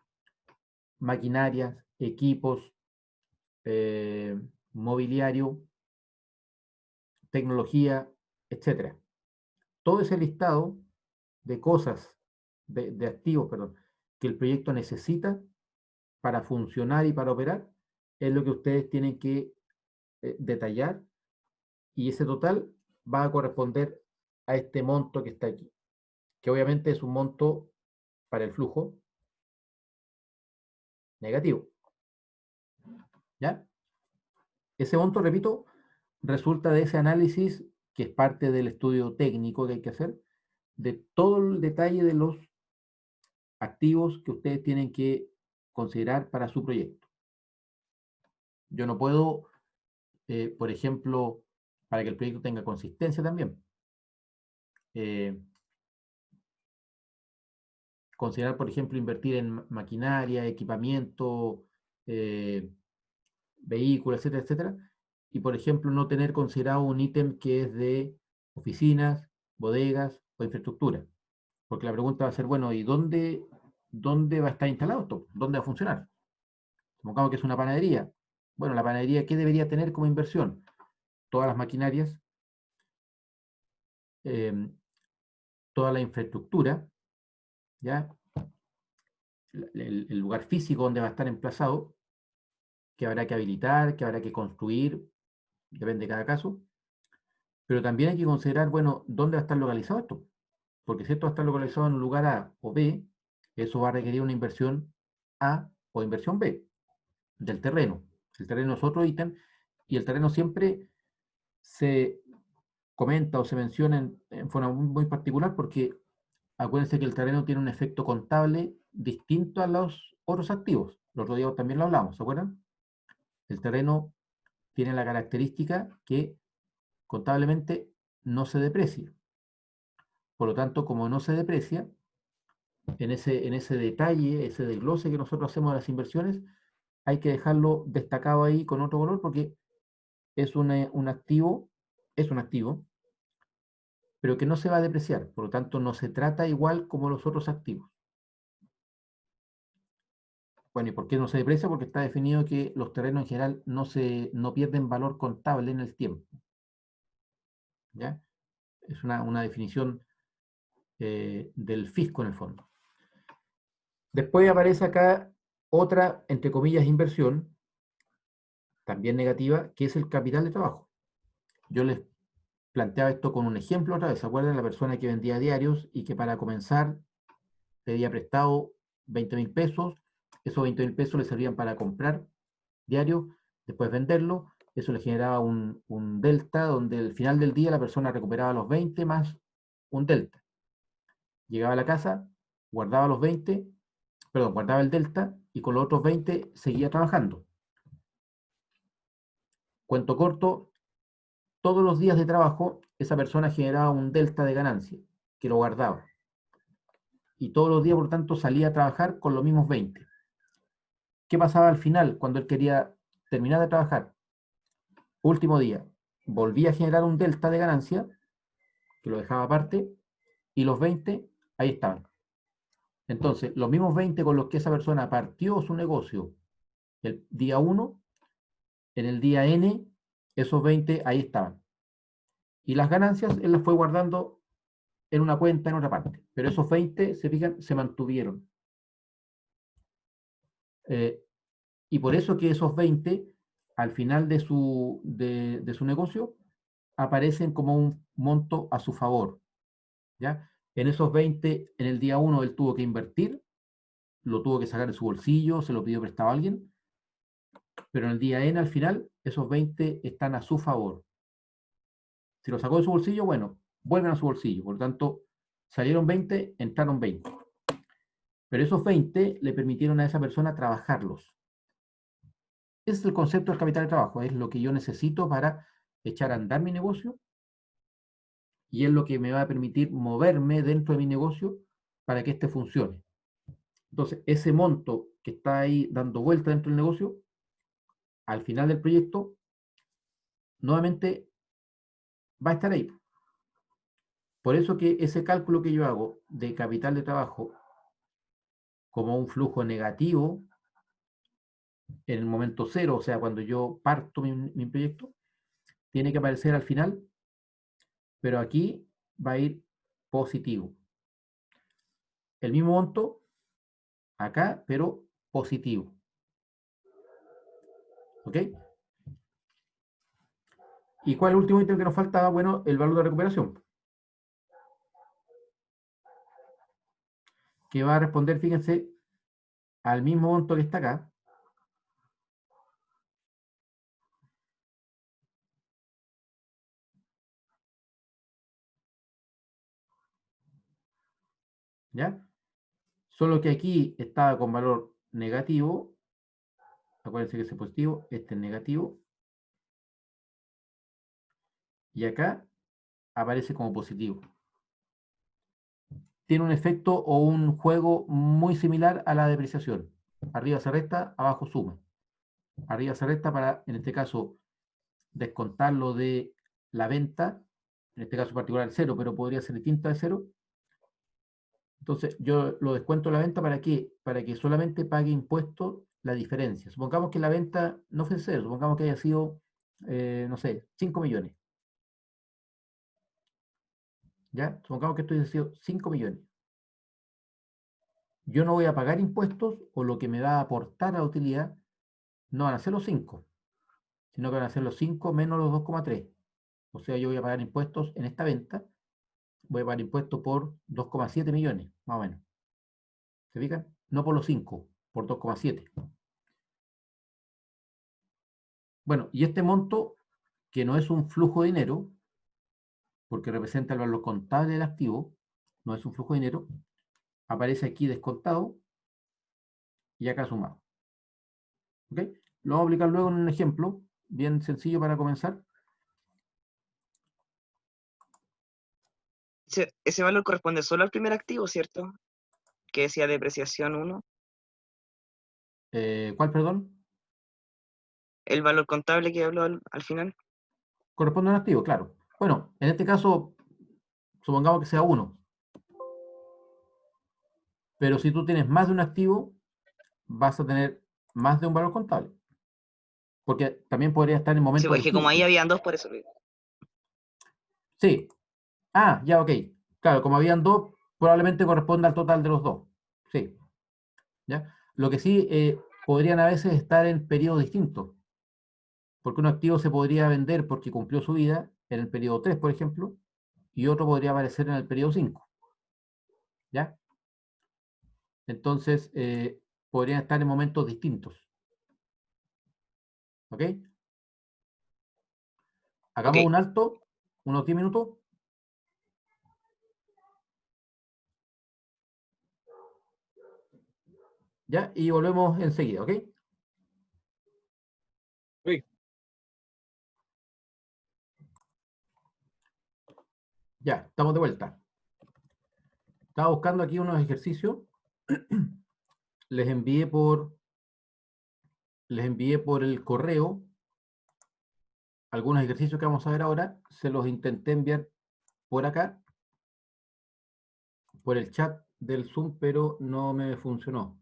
maquinarias, equipos, mobiliario, tecnología, etcétera. Todo ese listado de cosas, de activos, perdón, que el proyecto necesita para funcionar y para operar, es lo que ustedes tienen que detallar y ese total va a corresponder a este monto que está aquí, que obviamente es un monto para el flujo negativo. ¿Ya? Ese monto, repito, resulta de ese análisis que es parte del estudio técnico que hay que hacer, de todo el detalle de los activos que ustedes tienen que considerar para su proyecto. Yo no puedo, por ejemplo, para que el proyecto tenga consistencia también, considerar, por ejemplo, invertir en maquinaria, equipamiento, vehículos, etcétera, etcétera, y, por ejemplo, no tener considerado un ítem que es de oficinas, bodegas o infraestructura. Porque la pregunta va a ser, bueno, ¿y dónde va a estar instalado esto? ¿Dónde va a funcionar? Supongamos que es una panadería. Bueno, la panadería, ¿qué debería tener como inversión? Todas las maquinarias, toda la infraestructura, ¿ya? El lugar físico donde va a estar emplazado, que habrá que habilitar, que habrá que construir, depende de cada caso. Pero también hay que considerar, bueno, ¿dónde va a estar localizado esto? Porque si esto va a estar localizado en un lugar A o B, eso va a requerir una inversión A o inversión B del terreno. El terreno es otro ítem y el terreno siempre se comenta o se menciona en forma muy particular porque acuérdense que el terreno tiene un efecto contable distinto a los otros activos. El otro día también lo hablamos, ¿se acuerdan? El terreno tiene la característica que contablemente no se deprecia. Por lo tanto, como no se deprecia, en ese detalle, ese desglose que nosotros hacemos de las inversiones, hay que dejarlo destacado ahí con otro color porque es un activo, pero que no se va a depreciar. Por lo tanto, no se trata igual como los otros activos. Bueno, ¿y por qué no se deprecia? Porque está definido que los terrenos en general no pierden valor contable en el tiempo. ¿Ya? Es una definición del fisco en el fondo. Después aparece acá otra, entre comillas, inversión, también negativa, que es el capital de trabajo. Yo les planteaba esto con un ejemplo otra vez. ¿Se acuerdan? La persona que vendía diarios y que para comenzar pedía prestado 20.000 pesos. Esos 20.000 pesos le servían para comprar diarios, después venderlo. Eso le generaba un delta donde al final del día la persona recuperaba los 20 más un delta. Llegaba a la casa, guardaba los 20, guardaba el delta y con los otros 20 seguía trabajando. Cuento corto, todos los días de trabajo esa persona generaba un delta de ganancia que lo guardaba. Y todos los días, por tanto, salía a trabajar con los mismos 20. ¿Qué pasaba al final cuando él quería terminar de trabajar? Último día, volvía a generar un delta de ganancia que lo dejaba aparte y los 20 ahí estaban. Entonces, los mismos 20 con los que esa persona partió su negocio el día 1, en el día N, esos 20 ahí estaban. Y las ganancias él las fue guardando en una cuenta en otra parte. Pero esos 20, se fijan, se mantuvieron. Y por eso que esos 20, al final de su negocio, aparecen como un monto a su favor. ¿Ya? En esos 20, en el día 1, él tuvo que invertir, lo tuvo que sacar de su bolsillo, se lo pidió prestado a alguien, pero en el día N, al final, esos 20 están a su favor. Si lo sacó de su bolsillo, bueno, vuelven a su bolsillo. Por lo tanto, salieron 20, entraron 20. Pero esos 20 le permitieron a esa persona trabajarlos. Ese es el concepto del capital de trabajo. Es lo que yo necesito para echar a andar mi negocio y es lo que me va a permitir moverme dentro de mi negocio para que éste funcione. Entonces, ese monto que está ahí dando vuelta dentro del negocio, al final del proyecto, nuevamente va a estar ahí. Por eso que ese cálculo que yo hago de capital de trabajo como un flujo negativo en el momento cero, o sea, cuando yo parto mi proyecto, tiene que aparecer al final, pero aquí va a ir positivo. El mismo monto acá, pero positivo. ¿Ok? ¿Y cuál es el último ítem que nos faltaba? Bueno, el valor de recuperación. Que va a responder, fíjense, al mismo monto que está acá. ¿Ya? Solo que aquí estaba con valor negativo. Acuérdense que ese es positivo, este es negativo. Y acá aparece como positivo. Tiene un efecto o un juego muy similar a la depreciación. Arriba se resta, abajo suma. Arriba se resta para, en este caso, descontarlo de la venta, en este caso particular el cero, pero podría ser distinta de cero. Entonces, yo lo descuento de la venta ¿para qué? Para que solamente pague impuestos la diferencia. Supongamos que la venta no fue cero, supongamos que haya sido, no sé, 5 millones. ¿Ya? Supongamos que esto haya sido 5 millones. Yo no voy a pagar impuestos o lo que me va a aportar a la utilidad no van a ser los 5, sino que van a ser los 5 menos los 2,3. O sea, yo voy a pagar impuestos en esta venta, voy a pagar impuestos por 2,7 millones, más o menos. ¿Se fijan? No por los 5, por 2,7. Bueno, y este monto, que no es un flujo de dinero, porque representa el valor contable del activo, no es un flujo de dinero, aparece aquí descontado y acá sumado. ¿Ok? Lo vamos a aplicar luego en un ejemplo, bien sencillo para comenzar. Ese valor corresponde solo al primer activo, ¿cierto? Que decía depreciación 1. ¿Cuál, perdón? El valor contable que habló al final. Corresponde a un activo, claro. Bueno, en este caso, supongamos que sea 1. Pero si tú tienes más de un activo, vas a tener más de un valor contable. Porque también podría estar en el Sí, momento pues de es que como ahí registro. habían dos, por eso. Sí. Ah, ya, ok. Claro, como habían 2, probablemente corresponda al total de los 2. Sí. ¿Ya? Lo que sí, podrían a veces estar en periodos distintos. Porque un activo se podría vender porque cumplió su vida en el periodo 3, por ejemplo, y otro podría aparecer en el periodo 5. ¿Ya? Entonces, podrían estar en momentos distintos. ¿Ok? Hagamos Ok. un alto, unos 10 minutos. ¿Ya? Y volvemos enseguida, ¿ok? Sí. Ya, estamos de vuelta. Estaba buscando aquí unos ejercicios. Les envié por el correo algunos ejercicios que vamos a ver ahora. Se los intenté enviar por acá, por el chat del Zoom, pero no me funcionó.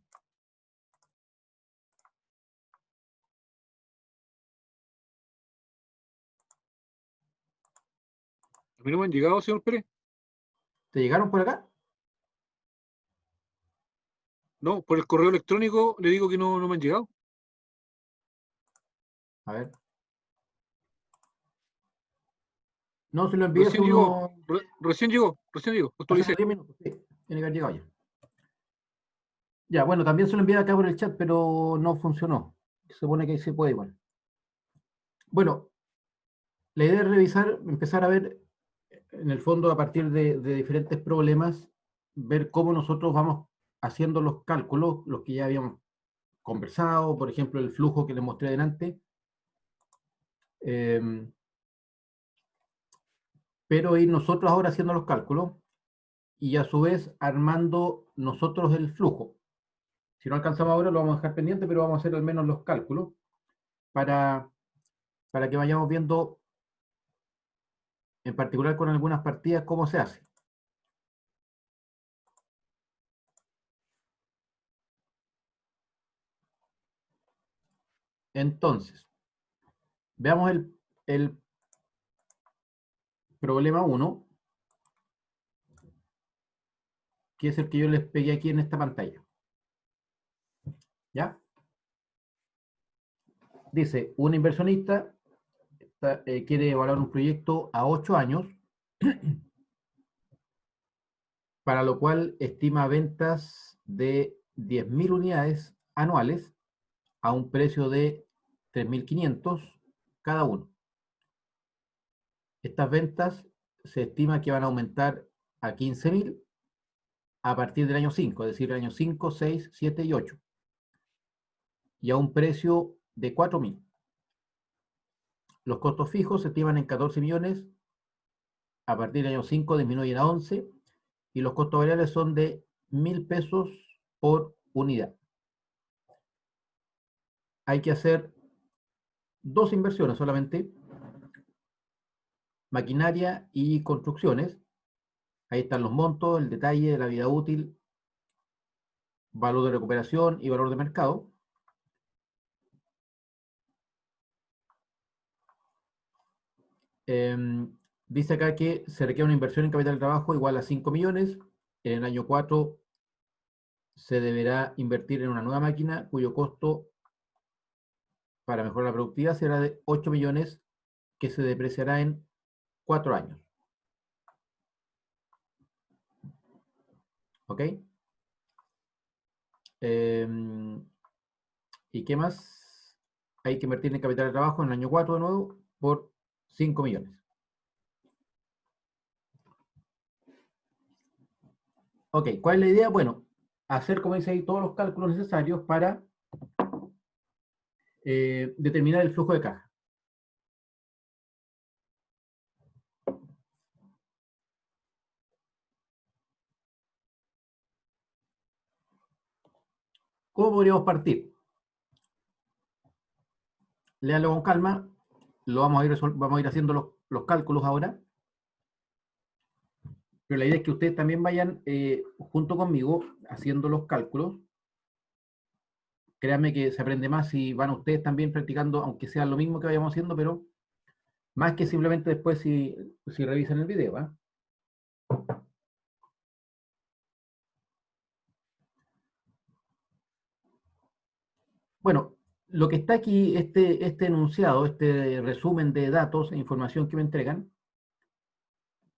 A mí no me han llegado, señor Pérez. ¿Te llegaron por acá? No, por el correo electrónico le digo que no me han llegado. A ver. No, se lo envié hace Recién llegó, unos, recién llegó, hace actualicé. unos 10 minutos. Sí, tiene que haber llegado ya. Ya, bueno, también se lo envié acá por el chat, pero no funcionó. Se supone que ahí se puede igual. Bueno, la idea es revisar, empezar a ver, en el fondo, a partir de diferentes problemas, ver cómo nosotros vamos haciendo los cálculos, los que ya habíamos conversado, por ejemplo, el flujo que les mostré delante. Pero ir nosotros ahora haciendo los cálculos y a su vez armando nosotros el flujo. Si no alcanzamos ahora, lo vamos a dejar pendiente, pero vamos a hacer al menos los cálculos para, para que vayamos viendo, en particular con algunas partidas, cómo se hace. Entonces, veamos el problema 1, que es el que yo les pegué aquí en esta pantalla. ¿Ya? Dice, un inversionista quiere evaluar un proyecto a 8 años, para lo cual estima ventas de 10.000 unidades anuales a un precio de 3.500 cada uno. Estas ventas se estima que van a aumentar a 15.000 a partir del año 5, es decir, el año 5, 6, 7 y 8, y a un precio de 4.000. Los costos fijos se estiman en 14 millones, a partir del año 5 disminuyen a 11, y los costos variables son de 1.000 pesos por unidad. Hay que hacer dos inversiones solamente, maquinaria y construcciones. Ahí están los montos, el detalle, la vida útil, valor de recuperación y valor de mercado. Dice acá que se requiere una inversión en capital de trabajo igual a 5 millones. En el año 4 se deberá invertir en una nueva máquina cuyo costo para mejorar la productividad será de 8 millones, que se depreciará en 4 años. ¿Ok? ¿Y qué más? Hay que invertir en capital de trabajo en el año 4 de nuevo por 5 millones. Ok, ¿cuál es la idea? Bueno, hacer, como dice ahí, todos los cálculos necesarios para determinar el flujo de caja. ¿Cómo podríamos partir? Léanlo con calma, lo vamos a ir haciendo los cálculos ahora, pero la idea es que ustedes también vayan junto conmigo haciendo los cálculos. Créanme que se aprende más si van ustedes también practicando, aunque sea lo mismo que vayamos haciendo, pero más que simplemente después si revisan el video. ¿Eh? Bueno, lo que está aquí, este enunciado, este resumen de datos e información que me entregan,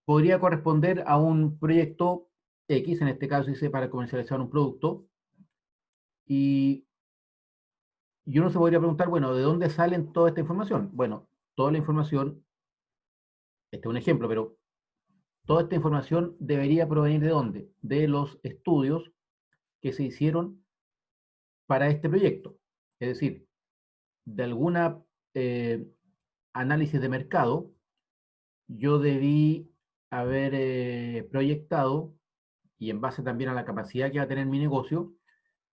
podría corresponder a un proyecto X, en este caso dice para comercializar un producto, y uno se podría preguntar, bueno, ¿de dónde salen toda esta información? Bueno, toda la información, este es un ejemplo, pero toda esta información debería provenir ¿de dónde? De los estudios que se hicieron para este proyecto. Es decir, de alguna análisis de mercado, yo debí haber proyectado, y en base también a la capacidad que va a tener mi negocio,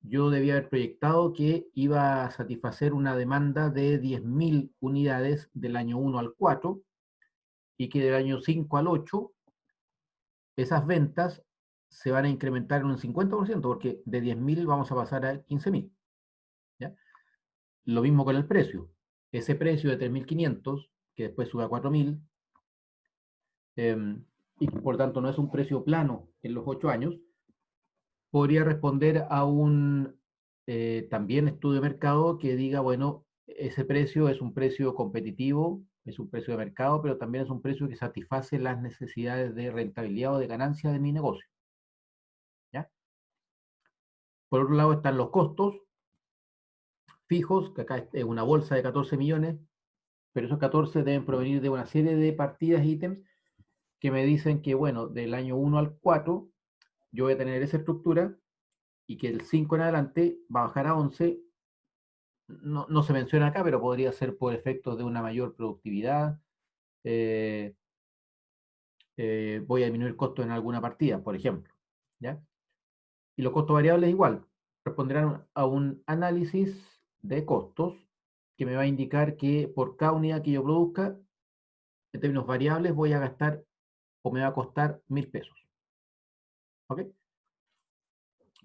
yo debía haber proyectado que iba a satisfacer una demanda de 10.000 unidades del año 1 al 4, y que del año 5 al 8 esas ventas se van a incrementar en un 50%, porque de 10.000 vamos a pasar a 15.000. ¿Ya? Lo mismo con el precio. Ese precio de 3.500, que después sube a 4.000, y por tanto no es un precio plano en los 8 años, podría responder a un también estudio de mercado que diga, bueno, ese precio es un precio competitivo, es un precio de mercado, pero también es un precio que satisface las necesidades de rentabilidad o de ganancia de mi negocio. ¿Ya? Por otro lado están los costos fijos, que acá es una bolsa de 14 millones, pero esos 14 deben provenir de una serie de partidas e ítems que me dicen que, bueno, del año 1 al 4 yo voy a tener esa estructura y que el 5 en adelante va a bajar a 11. No se menciona acá, pero podría ser por efectos de una mayor productividad. eh, Voy a disminuir costos en alguna partida, por ejemplo. ¿Ya? Y los costos variables igual, responderán a un análisis de costos que me va a indicar que por cada unidad que yo produzca, en términos variables, voy a gastar o me va a costar 1.000 pesos. ¿Ok?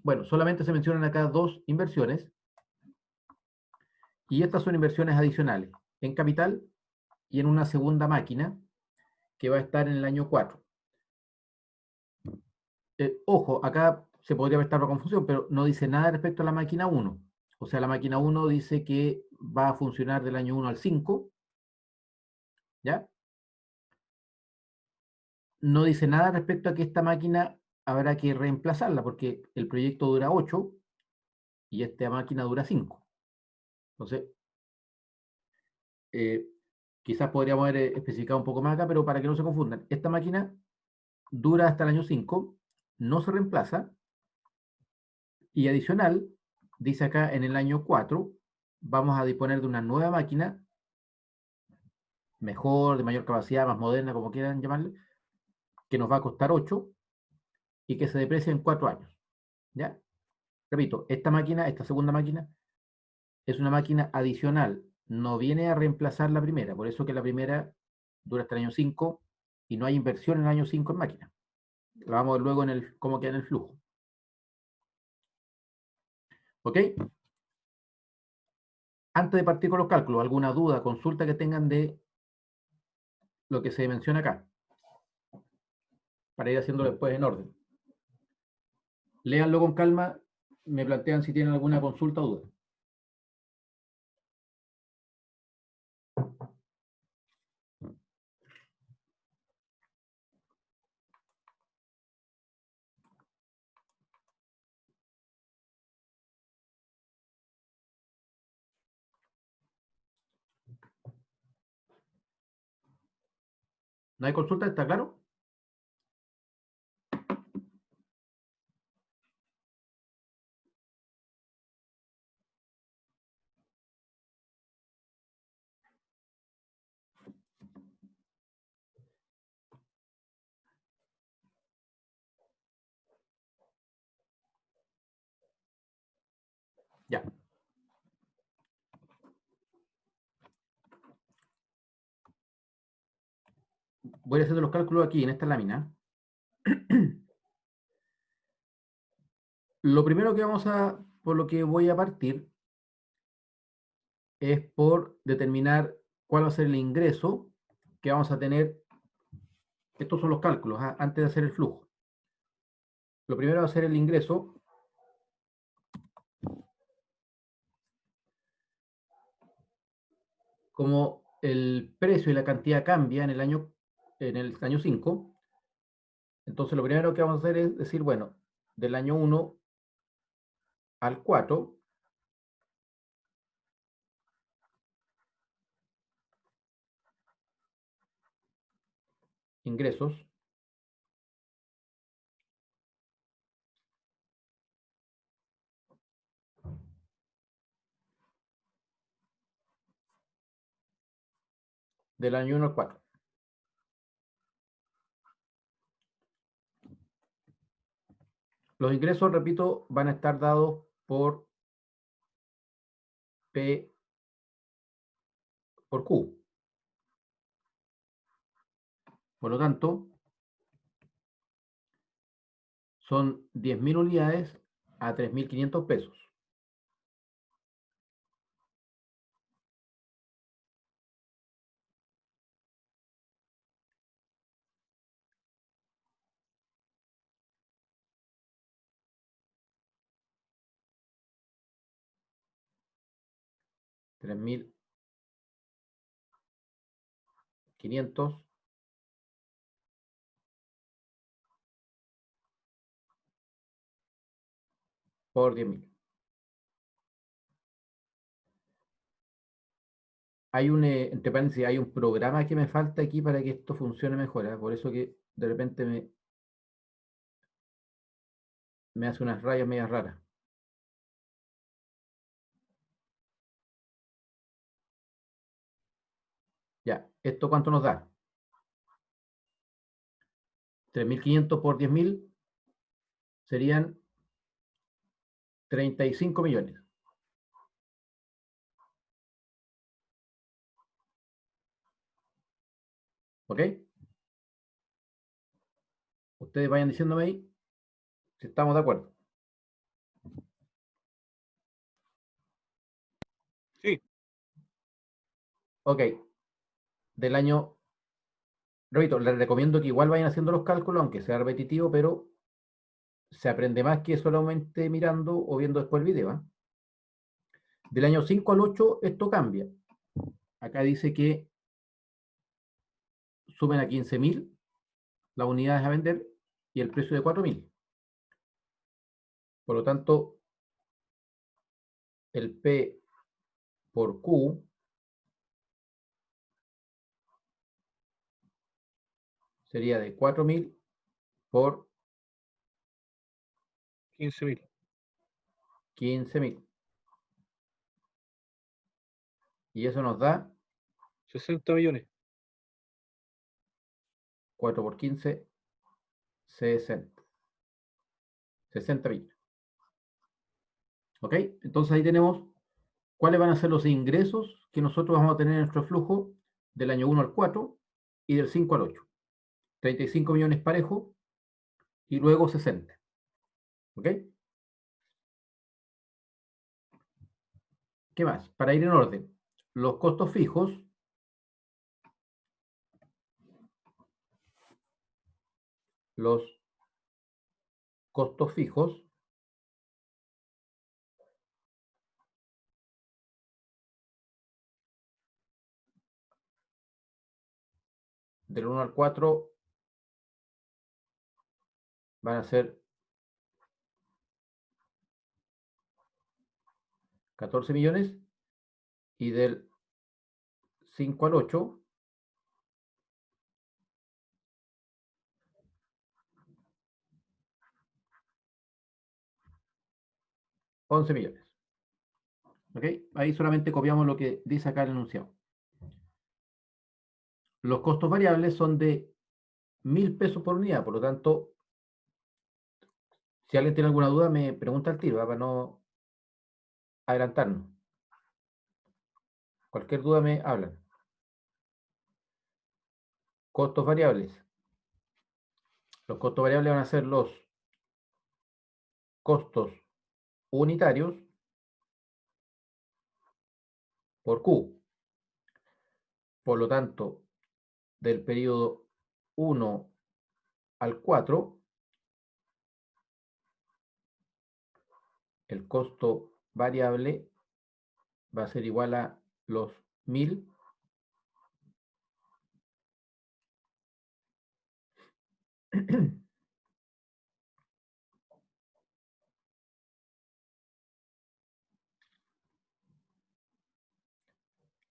Bueno, solamente se mencionan acá 2 inversiones y estas son inversiones adicionales en capital y en una segunda máquina que va a estar en el año 4. Ojo, acá se podría prestar una confusión, pero no dice nada respecto a la máquina 1. O sea, la máquina 1 dice que va a funcionar del año 1 al 5, ¿ya? No dice nada respecto a que esta máquina habrá que reemplazarla, porque el proyecto dura 8 y esta máquina dura 5. Entonces, eh, quizás podríamos haber especificado un poco más acá, pero para que no se confundan, esta máquina dura hasta el año 5, no se reemplaza, y adicional, dice acá en el año 4, vamos a disponer de una nueva máquina, mejor, de mayor capacidad, más moderna, como quieran llamarle, que nos va a costar 8 y que se deprecia en 4 años. ¿Ya? Repito, esta máquina, esta segunda máquina, es una máquina adicional, no viene a reemplazar la primera, por eso que la primera dura hasta el año 5 y no hay inversión en el año 5 en máquina. La vamos a ver luego en el cómo queda en el flujo. ¿Ok? Antes de partir con los cálculos, ¿alguna duda, consulta que tengan de lo que se menciona acá? Para ir haciéndolo después en orden. Léanlo con calma, me plantean si tienen alguna consulta o duda. ¿No hay consulta? ¿Está claro? Ya. Voy a hacer los cálculos aquí en esta lámina. Lo primero que por lo que voy a partir es por determinar cuál va a ser el ingreso que vamos a tener. Estos son los cálculos, antes de hacer el flujo. Lo primero va a ser el ingreso. Como el precio y la cantidad cambia en el año 5, entonces lo primero que vamos a hacer es decir, bueno, del año 1 al 4, ingresos, del año 1 al 4. Los ingresos, repito, van a estar dados por P por Q. Por lo tanto, son 10.000 unidades a 3.500 pesos. 3.500 por 10.000. Hay entre paréntesis, hay un programa que me falta aquí para que esto funcione mejor, ¿eh? Por eso que de repente me hace unas rayas medias raras. Ya, ¿esto cuánto nos da? 3.500 por 10.000 serían 35 millones. ¿Ok? Ustedes vayan diciéndome ahí si estamos de acuerdo. Sí. Ok. Del año... Repito, les recomiendo que igual vayan haciendo los cálculos, aunque sea repetitivo, pero se aprende más que solamente mirando o viendo después el video, ¿eh? Del año 5 al 8 esto cambia. Acá dice que suben a 15.000 las unidades a vender y el precio de 4.000. Por lo tanto, el P por Q sería de 4.000 por 15.000. 15.000. Y eso nos da 60 millones. 4 por 15, 60. 60 millones. ¿Ok? Entonces ahí tenemos cuáles van a ser los ingresos que nosotros vamos a tener en nuestro flujo del año 1 al 4 y del 5 al 8. 35 millones parejo y luego 60. ¿Ok? ¿Qué más? Para ir en orden, los costos fijos del 1 al 4 van a ser 14 millones y del 5 al 8 11 millones. ¿Ok? Ahí solamente copiamos lo que dice acá el enunciado. Los costos variables son de 1.000 pesos por unidad, por lo tanto, si alguien tiene alguna duda, me pregunta al tiro, para no adelantarnos. Cualquier duda me hablan. Costos variables. Los costos variables van a ser los costos unitarios por Q. Por lo tanto, del periodo 1 al 4, el costo variable va a ser igual a los 1.000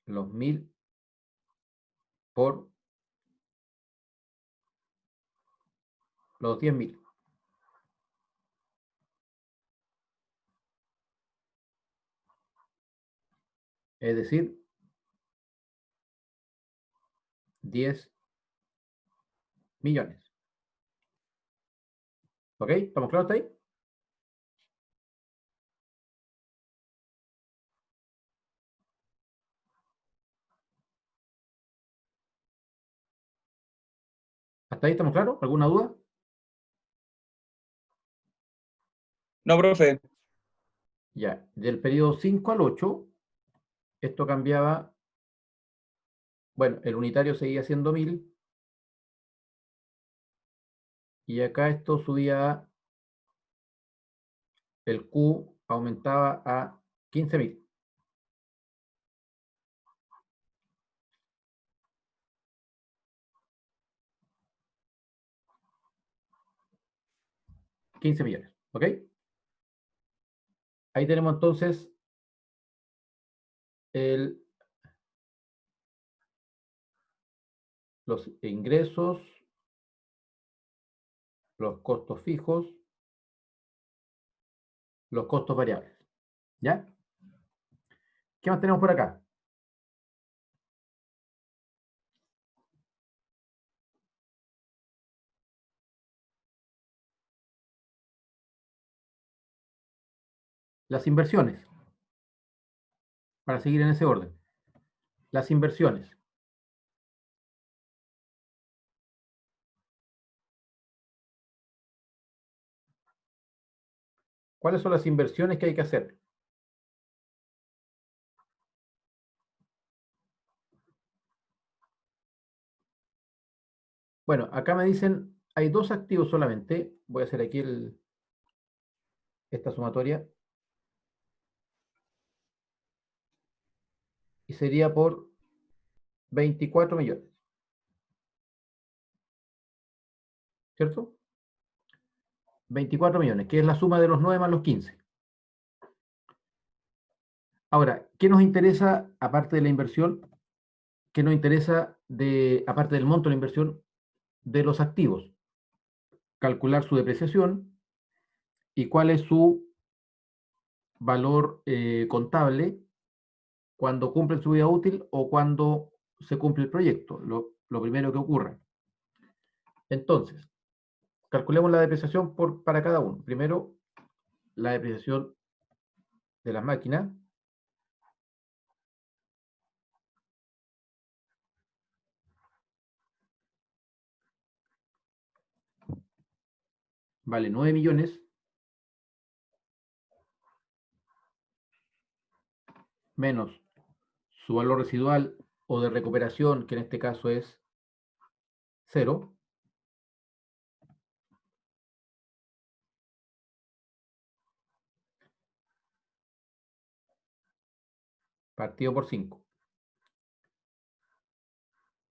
los 1.000 por los 10.000. Es decir, 10 millones. ¿Ok? ¿Estamos claros hasta ahí? ¿Hasta ahí estamos claros? ¿Alguna duda? No, profe. Ya, del periodo 5 al 8, esto cambiaba, bueno, el unitario seguía siendo 1.000, y acá esto subía, el Q aumentaba a 15.000. 15 millones. ¿Ok? Ahí tenemos entonces los ingresos, los costos fijos, los costos variables. ¿Ya? ¿Qué más tenemos por acá? Las inversiones. Para seguir en ese orden. Las inversiones. ¿Cuáles son las inversiones que hay que hacer? Bueno, acá me dicen, hay dos activos solamente. Voy a hacer aquí esta sumatoria. Y sería por 24 millones. ¿Cierto? 24 millones, que es la suma de los 9 más los 15. Ahora, ¿qué nos interesa aparte de la inversión? ¿Qué nos interesa aparte del monto de la inversión, de los activos? Calcular su depreciación y cuál es su valor contable cuando cumple su vida útil o cuando se cumple el proyecto, lo primero que ocurra. Entonces, calculemos la depreciación para cada uno. Primero, la depreciación de las máquinas. Vale 9 millones. Menos su valor residual o de recuperación, que en este caso es 0. Partido por 5.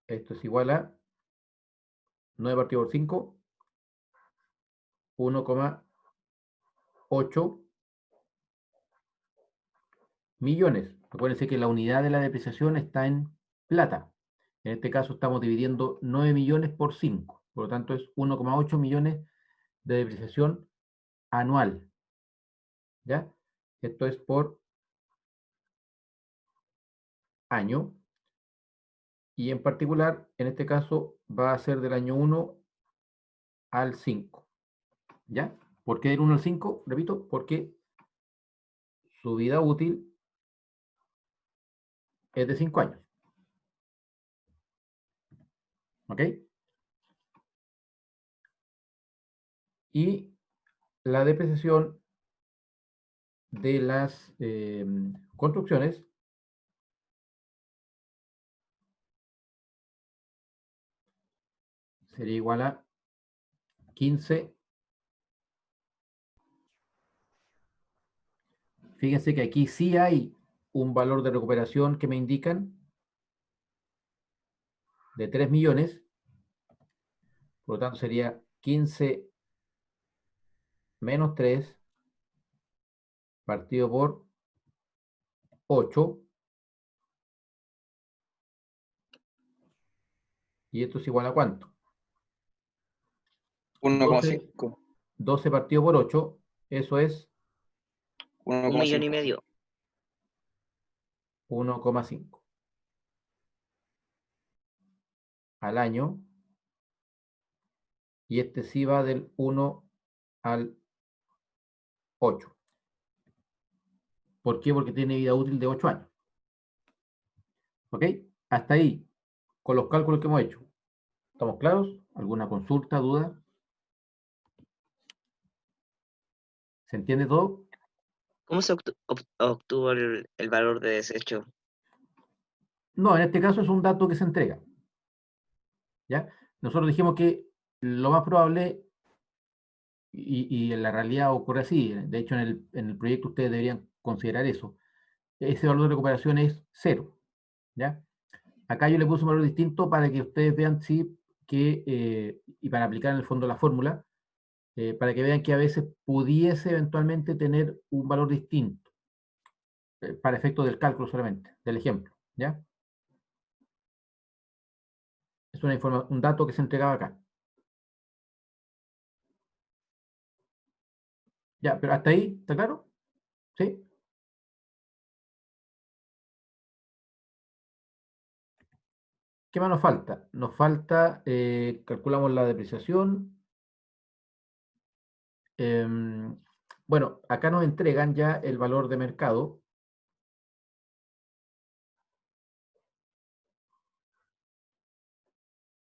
Esto es igual a 9 partido por 5, 1,8 millones. Acuérdense que la unidad de la depreciación está en plata. En este caso estamos dividiendo 9 millones por 5. Por lo tanto es 1,8 millones de depreciación anual. ¿Ya? Esto es por año. Y en particular, en este caso, va a ser del año 1 al 5. ¿Ya? ¿Por qué del 1 al 5? Repito, porque su vida útil es de 5 años. ¿Ok? Y la depreciación de las construcciones sería igual a 15. Fíjense que aquí sí hay un valor de recuperación que me indican de 3 millones. Por lo tanto, sería 15 menos 3 partido por 8. ¿Y esto es igual a cuánto? 1,5. 12 partido por 8. Eso es 1,5 millones. 1,5 al año. Y este sí va del 1 al 8. ¿Por qué? Porque tiene vida útil de 8 años. ¿Ok? Hasta ahí, con los cálculos que hemos hecho. ¿Estamos claros? ¿Alguna consulta, duda? ¿Se entiende todo? ¿Cómo se obtuvo el valor de desecho? No, en este caso es un dato que se entrega. ¿Ya? Nosotros dijimos que lo más probable, y en la realidad ocurre así, de hecho en el proyecto ustedes deberían considerar eso, ese valor de recuperación es 0. ¿Ya? Acá yo le puse un valor distinto para que ustedes vean y para aplicar en el fondo la fórmula, para que vean que a veces pudiese eventualmente tener un valor distinto, para efectos del cálculo solamente, del ejemplo, ¿ya? Es un dato que se entregaba acá. Ya, pero hasta ahí, ¿está claro? ¿Sí? ¿Qué más nos falta? Nos falta, calculamos la depreciación. Bueno, acá nos entregan ya el valor de mercado.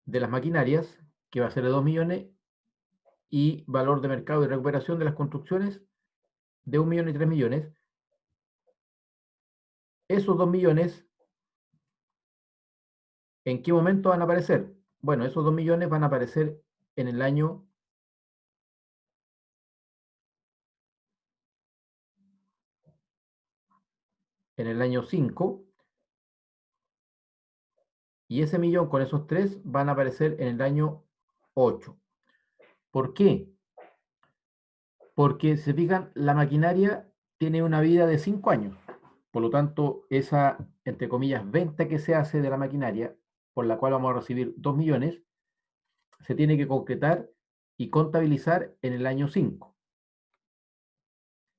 De las maquinarias, que va a ser de 2 millones, y valor de mercado y recuperación de las construcciones de 1 millón y 3 millones. Esos 2 millones, ¿en qué momento van a aparecer? Bueno, esos 2 millones van a aparecer en el año en el año 5, y ese millón con esos 3 van a aparecer en el año 8. ¿Por qué? Porque, si se fijan, la maquinaria tiene una vida de 5 años. Por lo tanto, esa, entre comillas, venta que se hace de la maquinaria, por la cual vamos a recibir 2 millones, se tiene que concretar y contabilizar en el año 5.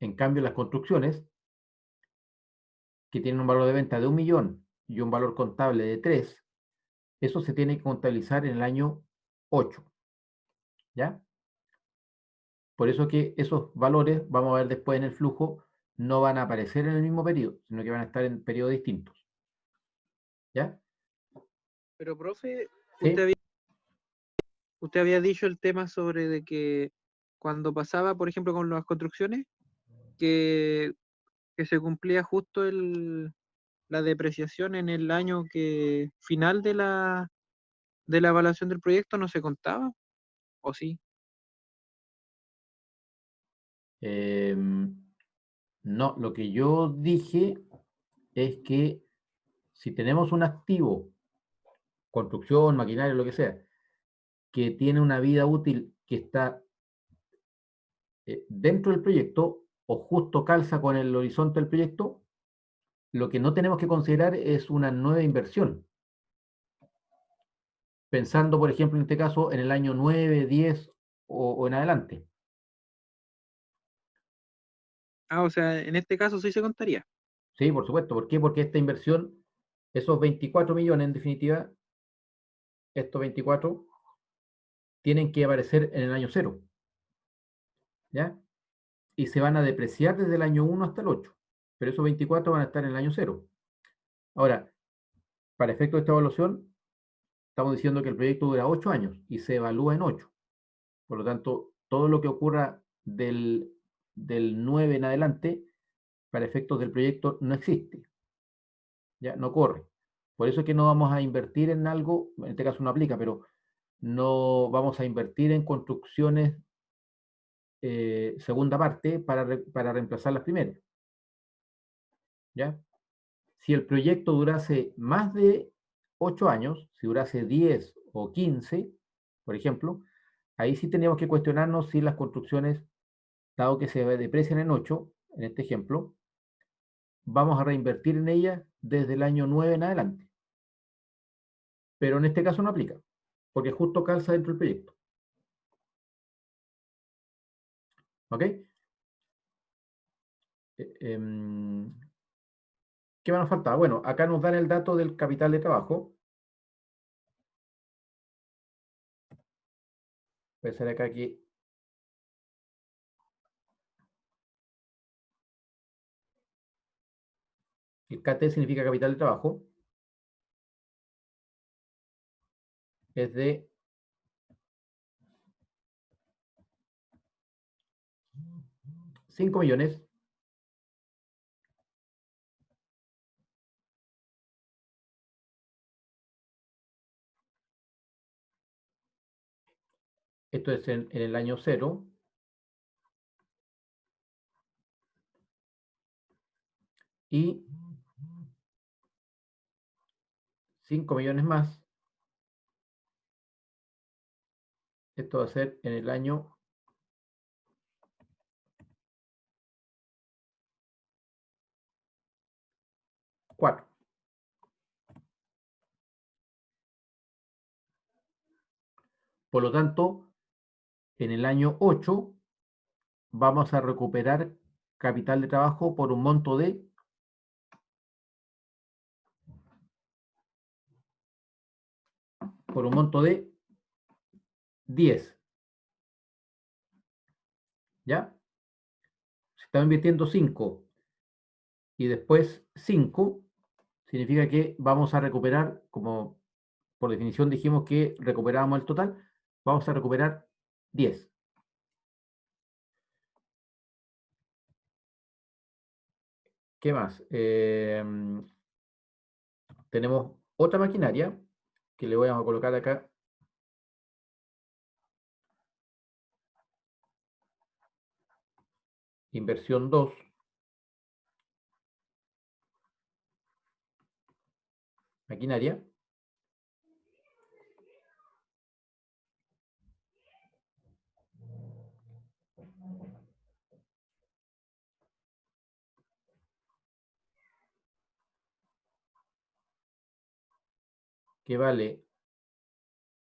En cambio, las construcciones, que tienen un valor de venta de 1 millón y un valor contable de 3, eso se tiene que contabilizar en el año 8. ¿Ya? Por eso que esos valores, vamos a ver después en el flujo, no van a aparecer en el mismo periodo, sino que van a estar en periodos distintos. ¿Ya? Pero, profe, ¿Sí? usted había dicho el tema sobre de que cuando pasaba, por ejemplo, con las construcciones, que, que se cumplía justo la depreciación en el año final de la evaluación del proyecto, ¿no se contaba? ¿O sí? No, lo que yo dije es que si tenemos un activo, construcción, maquinaria, lo que sea, que tiene una vida útil que está dentro del proyecto o justo calza con el horizonte del proyecto, lo que no tenemos que considerar es una nueva inversión. Pensando, por ejemplo, en este caso, en el año 9, 10 o en adelante. Ah, o sea, en este caso sí se contaría. Sí, por supuesto. ¿Por qué? Porque esta inversión, esos 24 millones en definitiva, estos 24 tienen que aparecer en el año 0. ¿Ya? Y se van a depreciar desde el año 1 hasta el 8. Pero esos 24 van a estar en el año 0. Ahora, para efecto de esta evaluación, estamos diciendo que el proyecto dura 8 años y se evalúa en 8. Por lo tanto, todo lo que ocurra del 9 en adelante, para efectos del proyecto, no existe. Ya no corre. Por eso es que no vamos a invertir en algo, en este caso no aplica, pero no vamos a invertir en construcciones segunda parte para reemplazar las primeras. ¿Ya? Si el proyecto durase más de 8 años, si durase 10 o 15, por ejemplo, ahí sí teníamos que cuestionarnos si las construcciones, dado que se deprecian en 8, en este ejemplo, vamos a reinvertir en ellas desde el año 9 en adelante. Pero en este caso no aplica, porque justo calza dentro del proyecto. ¿Ok? ¿Qué más nos falta? Bueno, acá nos dan el dato del capital de trabajo. Voy a hacer acá que el KT significa capital de trabajo. Es de 5 millones. Esto es en el año 0. Y 5 millones más. Esto va a ser en el año 4. Por lo tanto, en el año 8 vamos a recuperar capital de trabajo por un monto de 10. ¿Ya? Si estamos invirtiendo 5 y después 5, significa que vamos a recuperar, como por definición dijimos que recuperábamos el total, vamos a recuperar 10. ¿Qué más? Tenemos otra maquinaria que le voy a colocar acá. Inversión 2. Maquinaria. Que vale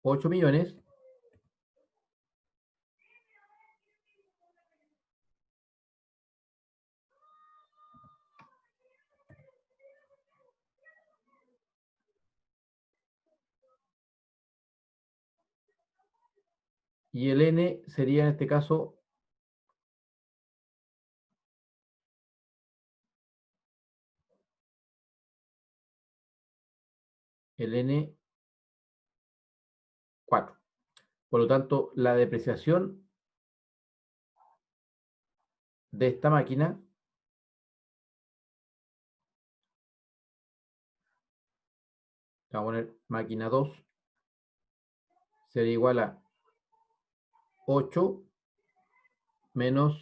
8 millones. Y el N sería en este caso el N4. Por lo tanto, la depreciación de esta máquina vamos a poner máquina 2 sería igual a 8 menos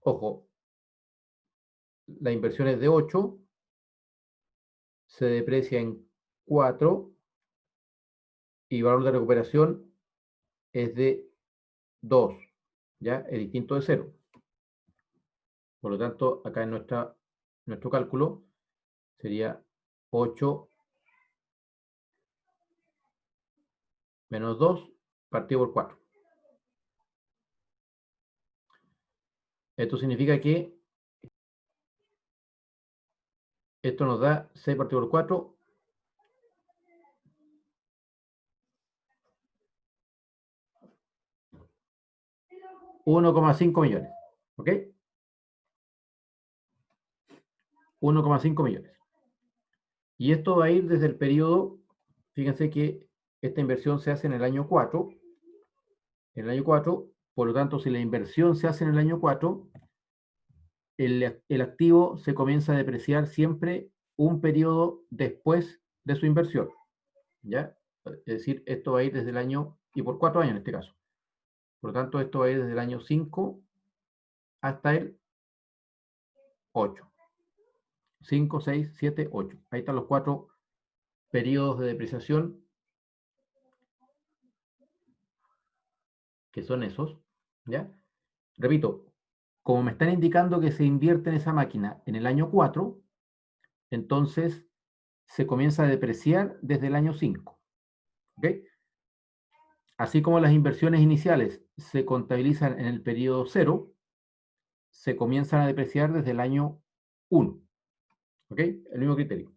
ojo, la inversión es de 8, se deprecia en 4 y valor de recuperación es de 2, ¿ya? Es distinto de 0. Por lo tanto, acá en nuestro cálculo sería 8 menos 2 partido por 4. Esto significa que esto nos da 6 partido por 4. 1,5 millones. ¿Ok? 1,5 millones. Y esto va a ir desde el periodo, fíjense que esta inversión se hace en el año 4. En el año 4, por lo tanto, si la inversión se hace en el año 4, el activo se comienza a depreciar siempre un periodo después de su inversión. ¿Ya? Es decir, esto va a ir desde el año, y por 4 años en este caso. Por lo tanto, esto va a ir desde el año 5 hasta el 8. 5, 6, 7, 8. Ahí están los 4 periodos de depreciación, que son esos. ¿Ya? Repito, como me están indicando que se invierte en esa máquina en el año 4, entonces se comienza a depreciar desde el año 5. ¿Ok? Así como las inversiones iniciales se contabilizan en el periodo 0, se comienzan a depreciar desde el año 1. ¿Ok? El mismo criterio.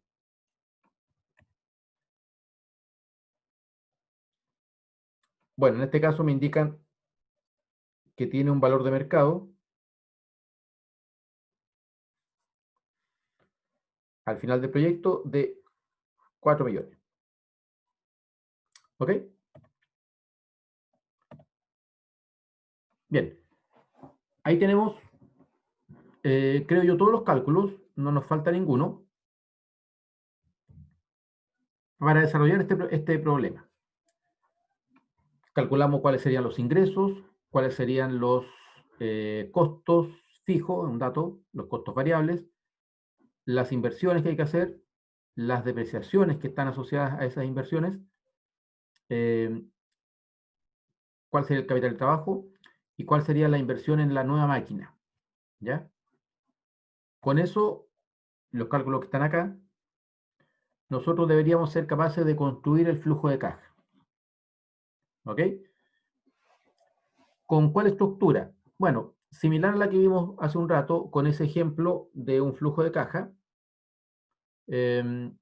Bueno, en este caso me indican que tiene un valor de mercado al final del proyecto de 4 millones. ¿Ok? Bien. Ahí tenemos, creo yo, todos los cálculos. No nos falta ninguno para desarrollar este problema. Calculamos cuáles serían los ingresos, cuáles serían los costos fijos, un dato, los costos variables, las inversiones que hay que hacer, las depreciaciones que están asociadas a esas inversiones, cuál sería el capital de trabajo y cuál sería la inversión en la nueva máquina. ¿Ya? Con eso, los cálculos que están acá, nosotros deberíamos ser capaces de construir el flujo de caja. ¿Ok? ¿Con cuál estructura? Bueno, similar a la que vimos hace un rato con ese ejemplo de un flujo de caja, donde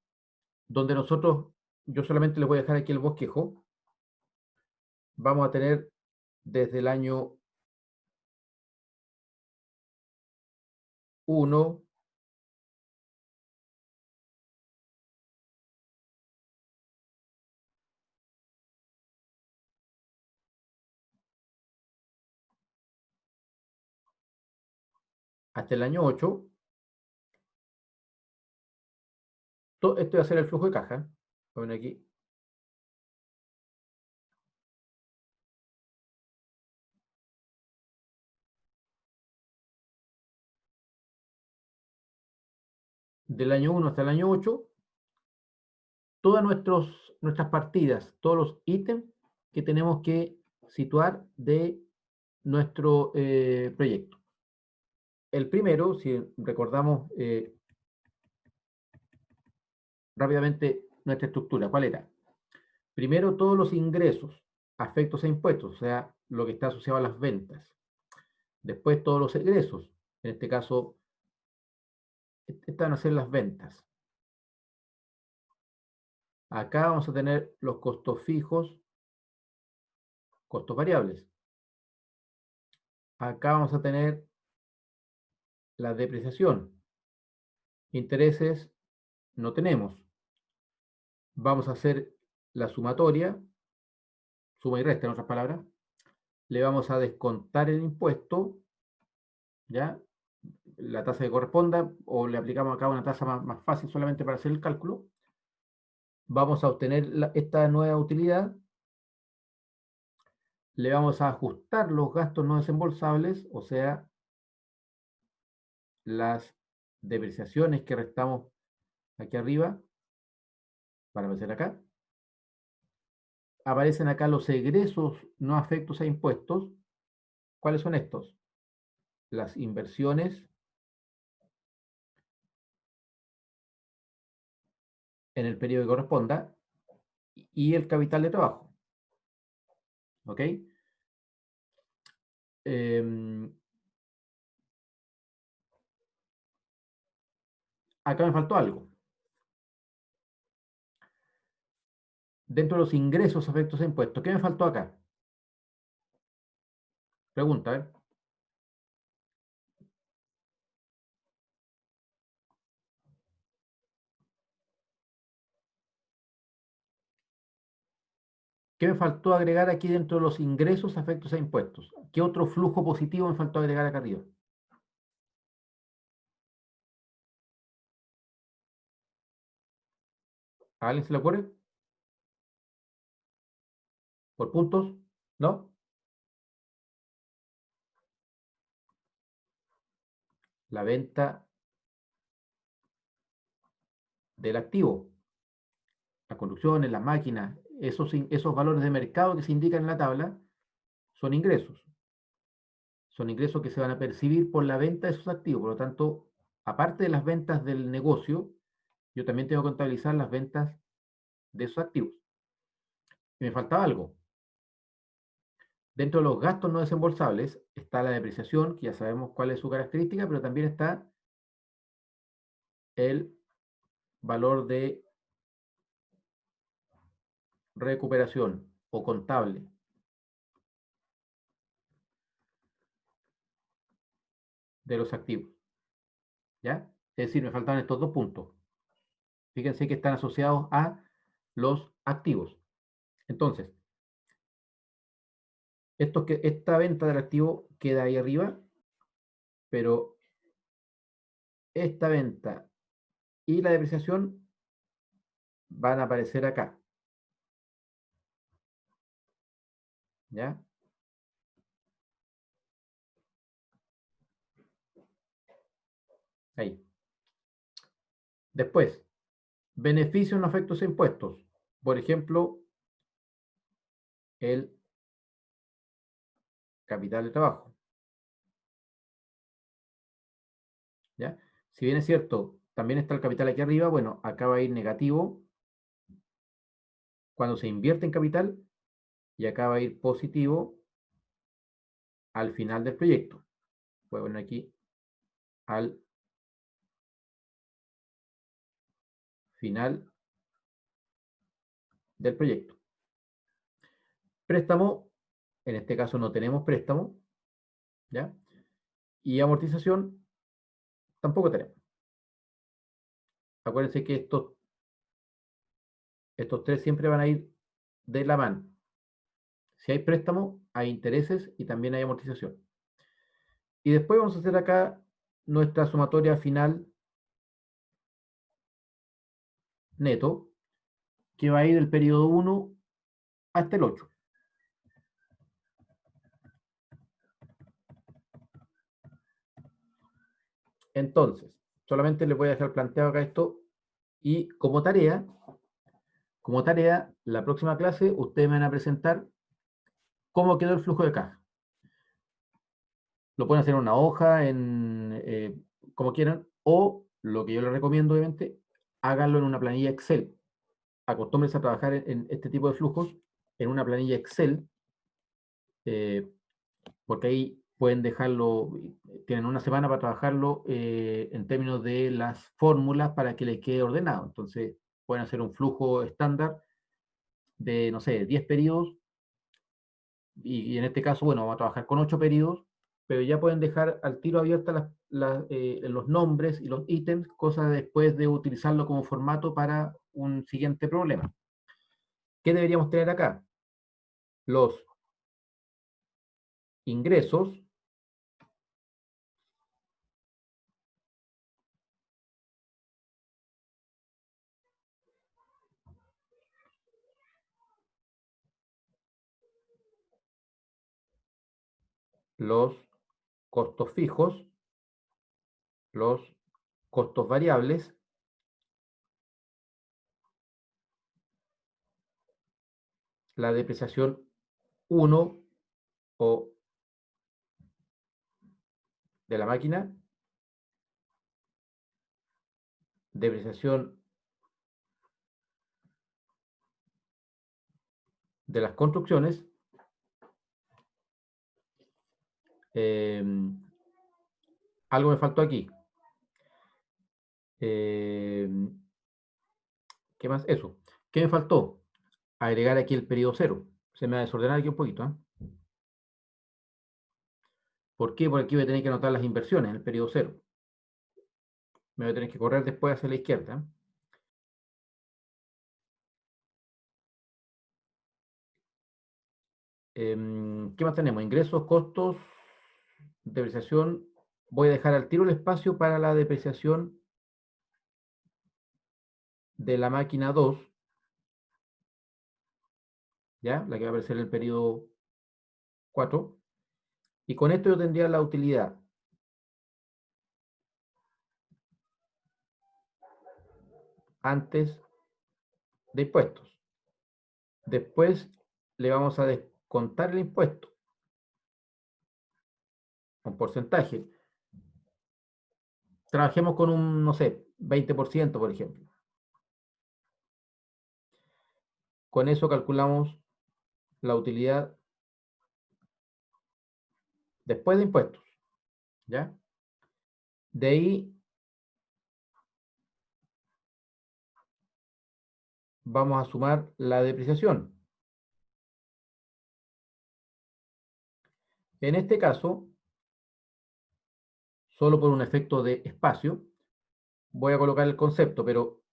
nosotros, yo solamente les voy a dejar aquí el bosquejo, vamos a tener desde el año 1, hasta el año 8, esto va a ser el flujo de caja. Voy a poner aquí. Del año 1 hasta el año 8, todas nuestras partidas, todos los ítems que tenemos que situar de nuestro proyecto. El primero, si recordamos rápidamente nuestra estructura, ¿cuál era? Primero, todos los ingresos afectos a impuestos, o sea, lo que está asociado a las ventas. Después, todos los egresos. En este caso, estas van a ser las ventas. Acá vamos a tener los costos fijos, costos variables. Acá vamos a tener la depreciación. Intereses no tenemos. Vamos a hacer la sumatoria, suma y resta en otras palabras. Le vamos a descontar el impuesto, ¿ya? La tasa que corresponda, o le aplicamos acá una tasa más fácil solamente para hacer el cálculo. Vamos a obtener esta nueva utilidad. Le vamos a ajustar los gastos no desembolsables, o sea, las depreciaciones que restamos aquí arriba, para aparecer acá. Aparecen acá los egresos no afectos a impuestos. ¿Cuáles son estos? Las inversiones en el periodo que corresponda y el capital de trabajo. ¿Ok? Acá me faltó algo. Dentro de los ingresos afectos a impuestos, ¿qué me faltó acá? Pregunta, ¿eh? ¿Qué me faltó agregar aquí dentro de los ingresos afectos a impuestos? ¿Qué otro flujo positivo me faltó agregar acá arriba? ¿A alguien se le ocurre? ¿Por puntos? ¿No? La venta del activo. Las construcciones, las máquinas, esos valores de mercado que se indican en la tabla son ingresos. Son ingresos que se van a percibir por la venta de esos activos. Por lo tanto, aparte de las ventas del negocio, yo también tengo que contabilizar las ventas de esos activos. Y me faltaba algo. Dentro de los gastos no desembolsables está la depreciación, que ya sabemos cuál es su característica, pero también está el valor de recuperación o contable de los activos. ¿Ya? Es decir, me faltan estos dos puntos. Fíjense que están asociados a los activos. Entonces, esta venta del activo queda ahí arriba, pero esta venta y la depreciación van a aparecer acá. ¿Ya? Ahí. Después, beneficios no afectos a impuestos. Por ejemplo, el capital de trabajo. ¿Ya? Si bien es cierto, también está el capital aquí arriba, bueno, acá va a ir negativo cuando se invierte en capital y acá va a ir positivo al final del proyecto. Voy a poner aquí al final del proyecto. Préstamo, en este caso no tenemos préstamo, ¿ya? Y amortización tampoco tenemos. Acuérdense que estos tres siempre van a ir de la mano. Si hay préstamo, hay intereses y también hay amortización. Y después vamos a hacer acá nuestra sumatoria final neto, que va a ir del periodo 1 hasta el 8. Entonces, solamente les voy a dejar planteado acá esto y como tarea, la próxima clase ustedes me van a presentar cómo quedó el flujo de caja. Lo pueden hacer en una hoja, como quieran, o lo que yo les recomiendo, obviamente, háganlo en una planilla Excel. Acostúmbrense a trabajar en este tipo de flujos en una planilla Excel, porque ahí pueden dejarlo, tienen una semana para trabajarlo en términos de las fórmulas para que les quede ordenado. Entonces, pueden hacer un flujo estándar de, no sé, 10 periodos, y en este caso, bueno, vamos a trabajar con 8 periodos, pero ya pueden dejar al tiro abiertas los nombres y los ítems, cosa después de utilizarlo como formato para un siguiente problema. ¿Qué deberíamos tener acá? Los ingresos, los costos fijos, los costos variables, la depreciación 1 o de la máquina, depreciación de las construcciones, algo me faltó aquí. ¿Qué más? Eso. ¿Qué me faltó? Agregar aquí el periodo 0. Se me va a desordenar aquí un poquito, ¿eh? ¿Por qué? Porque aquí voy a tener que anotar las inversiones en el periodo 0. Me voy a tener que correr después hacia la izquierda. ¿Qué más tenemos? Ingresos, costos, depreciación. Voy a dejar al tiro el espacio para la depreciación de la máquina 2, ¿ya? La que va a aparecer en el periodo 4. Y con esto yo tendría la utilidad antes de impuestos. Después le vamos a descontar el impuesto, un porcentaje. Trabajemos con un, no sé, 20%, por ejemplo. Con eso calculamos la utilidad después de impuestos, ¿ya? De ahí vamos a sumar la depreciación. En este caso, solo por un efecto de espacio, voy a colocar el concepto, pero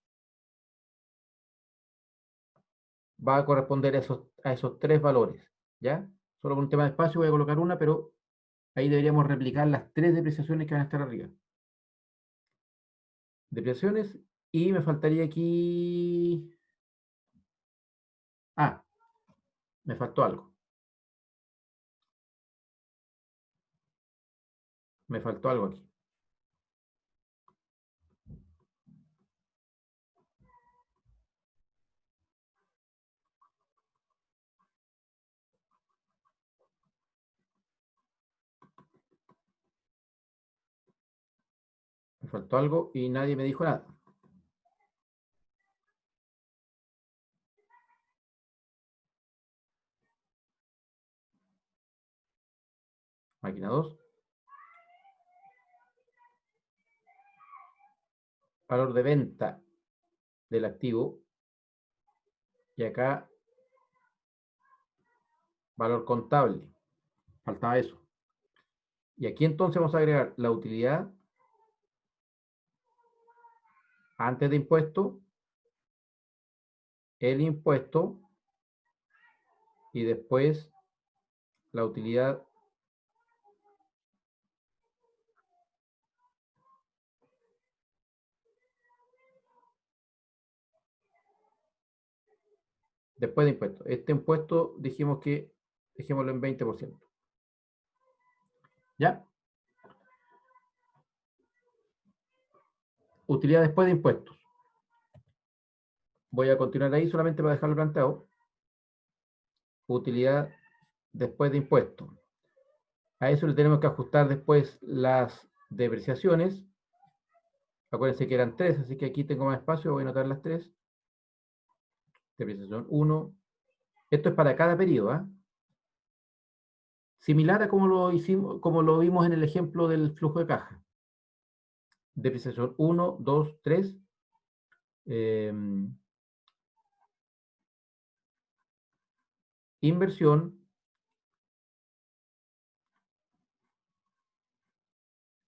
va a corresponder a esos tres valores, ¿ya? Solo por un tema de espacio voy a colocar una, pero ahí deberíamos replicar las tres depreciaciones que van a estar arriba. Depreciaciones, y me faltaría aquí... Ah, me faltó algo. Me faltó algo aquí. Me faltó algo y nadie me dijo nada. Máquina 2. Valor de venta del activo. Y acá, valor contable. Faltaba eso. Y aquí entonces vamos a agregar la utilidad antes de impuesto, el impuesto y después la utilidad después de impuesto. Este impuesto dijimos que dejémoslo en 20%. ¿Ya? Utilidad después de impuestos. Voy a continuar ahí solamente para dejarlo planteado. Utilidad después de impuestos. A eso le tenemos que ajustar después las depreciaciones. Acuérdense que eran 3, así que aquí tengo más espacio, voy a anotar las 3. Depreciación 1. Esto es para cada periodo, ¿eh? Similar a como lo hicimos, como lo vimos en el ejemplo del flujo de caja. Depreciación 1, 2, 3. Inversión.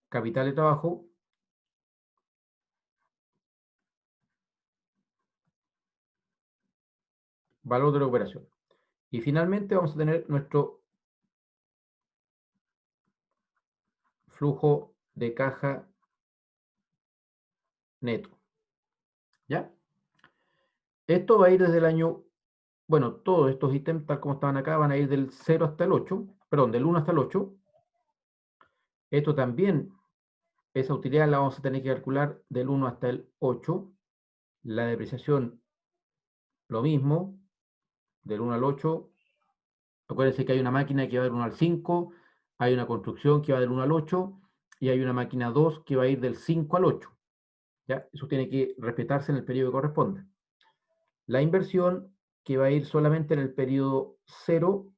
Capital de trabajo. Valor de la operación. Y finalmente vamos a tener nuestro flujo de caja neto. ¿Ya? Esto va a ir desde el año, bueno, todos estos ítems, tal como estaban acá, van a ir del 0 hasta el 8, perdón, del 1 hasta el 8. Esto también, esa utilidad la vamos a tener que calcular del 1 hasta el 8. La depreciación, lo mismo, del 1 al 8. Acuérdense que hay una máquina que va del 1 al 5, hay una construcción que va del 1 al 8, y hay una máquina 2 que va a ir del 5 al 8. ¿Ya? Eso tiene que respetarse en el periodo que corresponda. La inversión que va a ir solamente en el periodo 0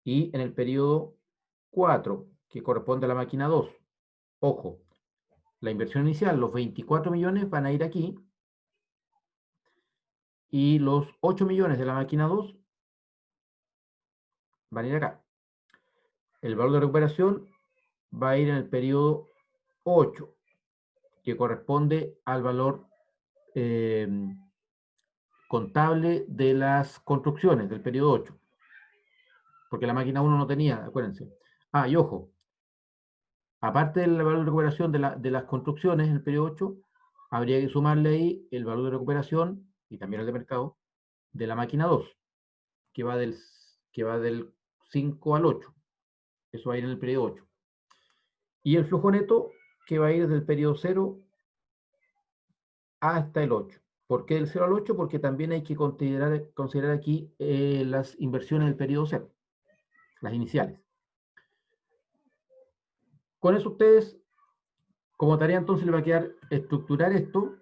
y en el periodo 4, que corresponde a la máquina 2. Ojo, la inversión inicial, los 24 millones van a ir aquí, y los 8 millones de la máquina 2 van a ir acá. El valor de recuperación va a ir en el periodo 8, que corresponde al valor contable de las construcciones del periodo 8. Porque la máquina 1 no tenía, acuérdense. Ah, y ojo, aparte del valor de recuperación de las construcciones en el periodo 8, habría que sumarle ahí el valor de recuperación, y también el de mercado, de la máquina 2, que va del 5 al 8. Eso va a ir en el periodo 8. Y el flujo neto, que va a ir desde el periodo 0 hasta el 8. ¿Por qué del 0 al 8? Porque también hay que considerar aquí las inversiones del periodo 0, las iniciales. Con eso ustedes, como tarea entonces les va a quedar estructurar esto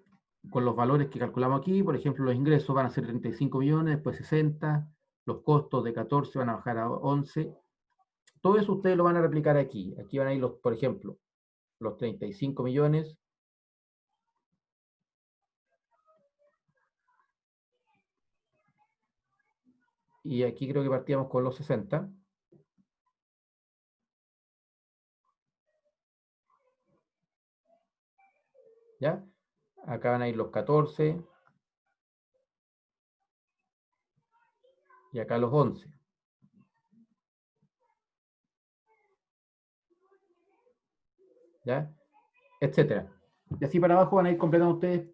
con los valores que calculamos aquí. Por ejemplo, los ingresos van a ser 35 millones, después 60, los costos de 14 van a bajar a 11. Todo eso ustedes lo van a replicar aquí. Aquí van a ir, por ejemplo, los 35 millones. Y aquí creo que partíamos con los 60. ¿Ya? Acá van a ir los 14. Y acá los 11. ¿Ya? Etcétera. Y así para abajo van a ir completando ustedes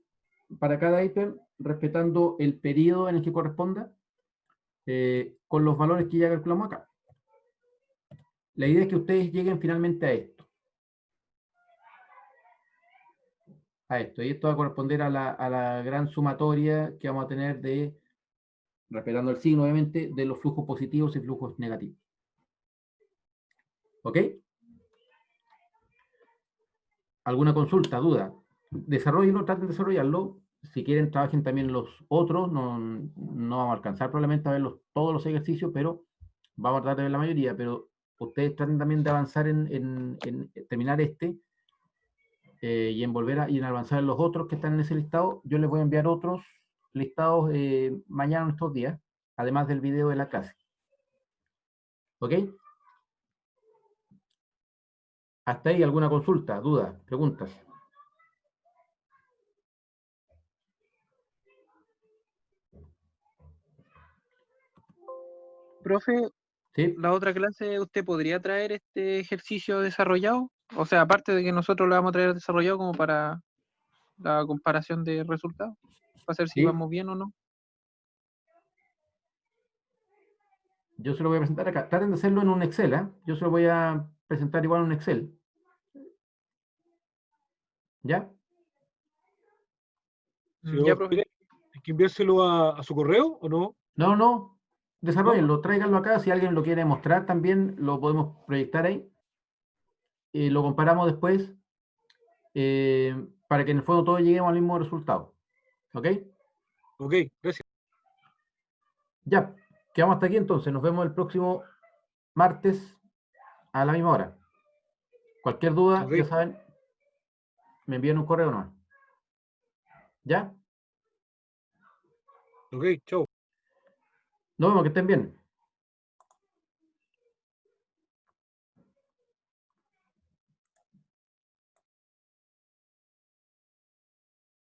para cada ítem, respetando el periodo en el que corresponda, con los valores que ya calculamos acá. La idea es que ustedes lleguen finalmente a esto. Y esto va a corresponder a la gran sumatoria que vamos a tener de, respetando el signo obviamente, de los flujos positivos y flujos negativos. ¿Ok? ¿Alguna consulta, duda? Desarrollenlo, traten de desarrollarlo. Si quieren, trabajen también los otros. No vamos a alcanzar probablemente a ver todos los ejercicios, pero vamos a tratar de ver la mayoría. Pero ustedes traten también de avanzar en terminar y en volver y en avanzar en los otros que están en ese listado. Yo les voy a enviar otros listados mañana en estos días, además del video de la clase. ¿Ok? ¿Hasta ahí alguna consulta, duda, preguntas? Profe, ¿Sí? la otra clase, ¿usted podría traer este ejercicio desarrollado? O sea, aparte de que nosotros lo vamos a traer desarrollado como para la comparación de resultados, para saber si Sí. vamos bien o no. Yo se lo voy a presentar acá. Traten de hacerlo en un Excel, ¿eh? Yo se lo voy a presentar igual en un Excel. ¿Ya? Si Ya, vos profe. quiere, hay que enviárselo a su correo o no. No. Desarrollenlo, tráiganlo acá. Si alguien lo quiere mostrar también, lo podemos proyectar ahí. Y lo comparamos después para que en el fondo todos lleguemos al mismo resultado. ¿Ok? Ok, gracias. Ya, quedamos hasta aquí entonces. Nos vemos el próximo martes a la misma hora. Cualquier duda, Ok. ya saben, me envían un correo nomás. ¿Ya? Ok, chao. Nos vemos, que estén bien.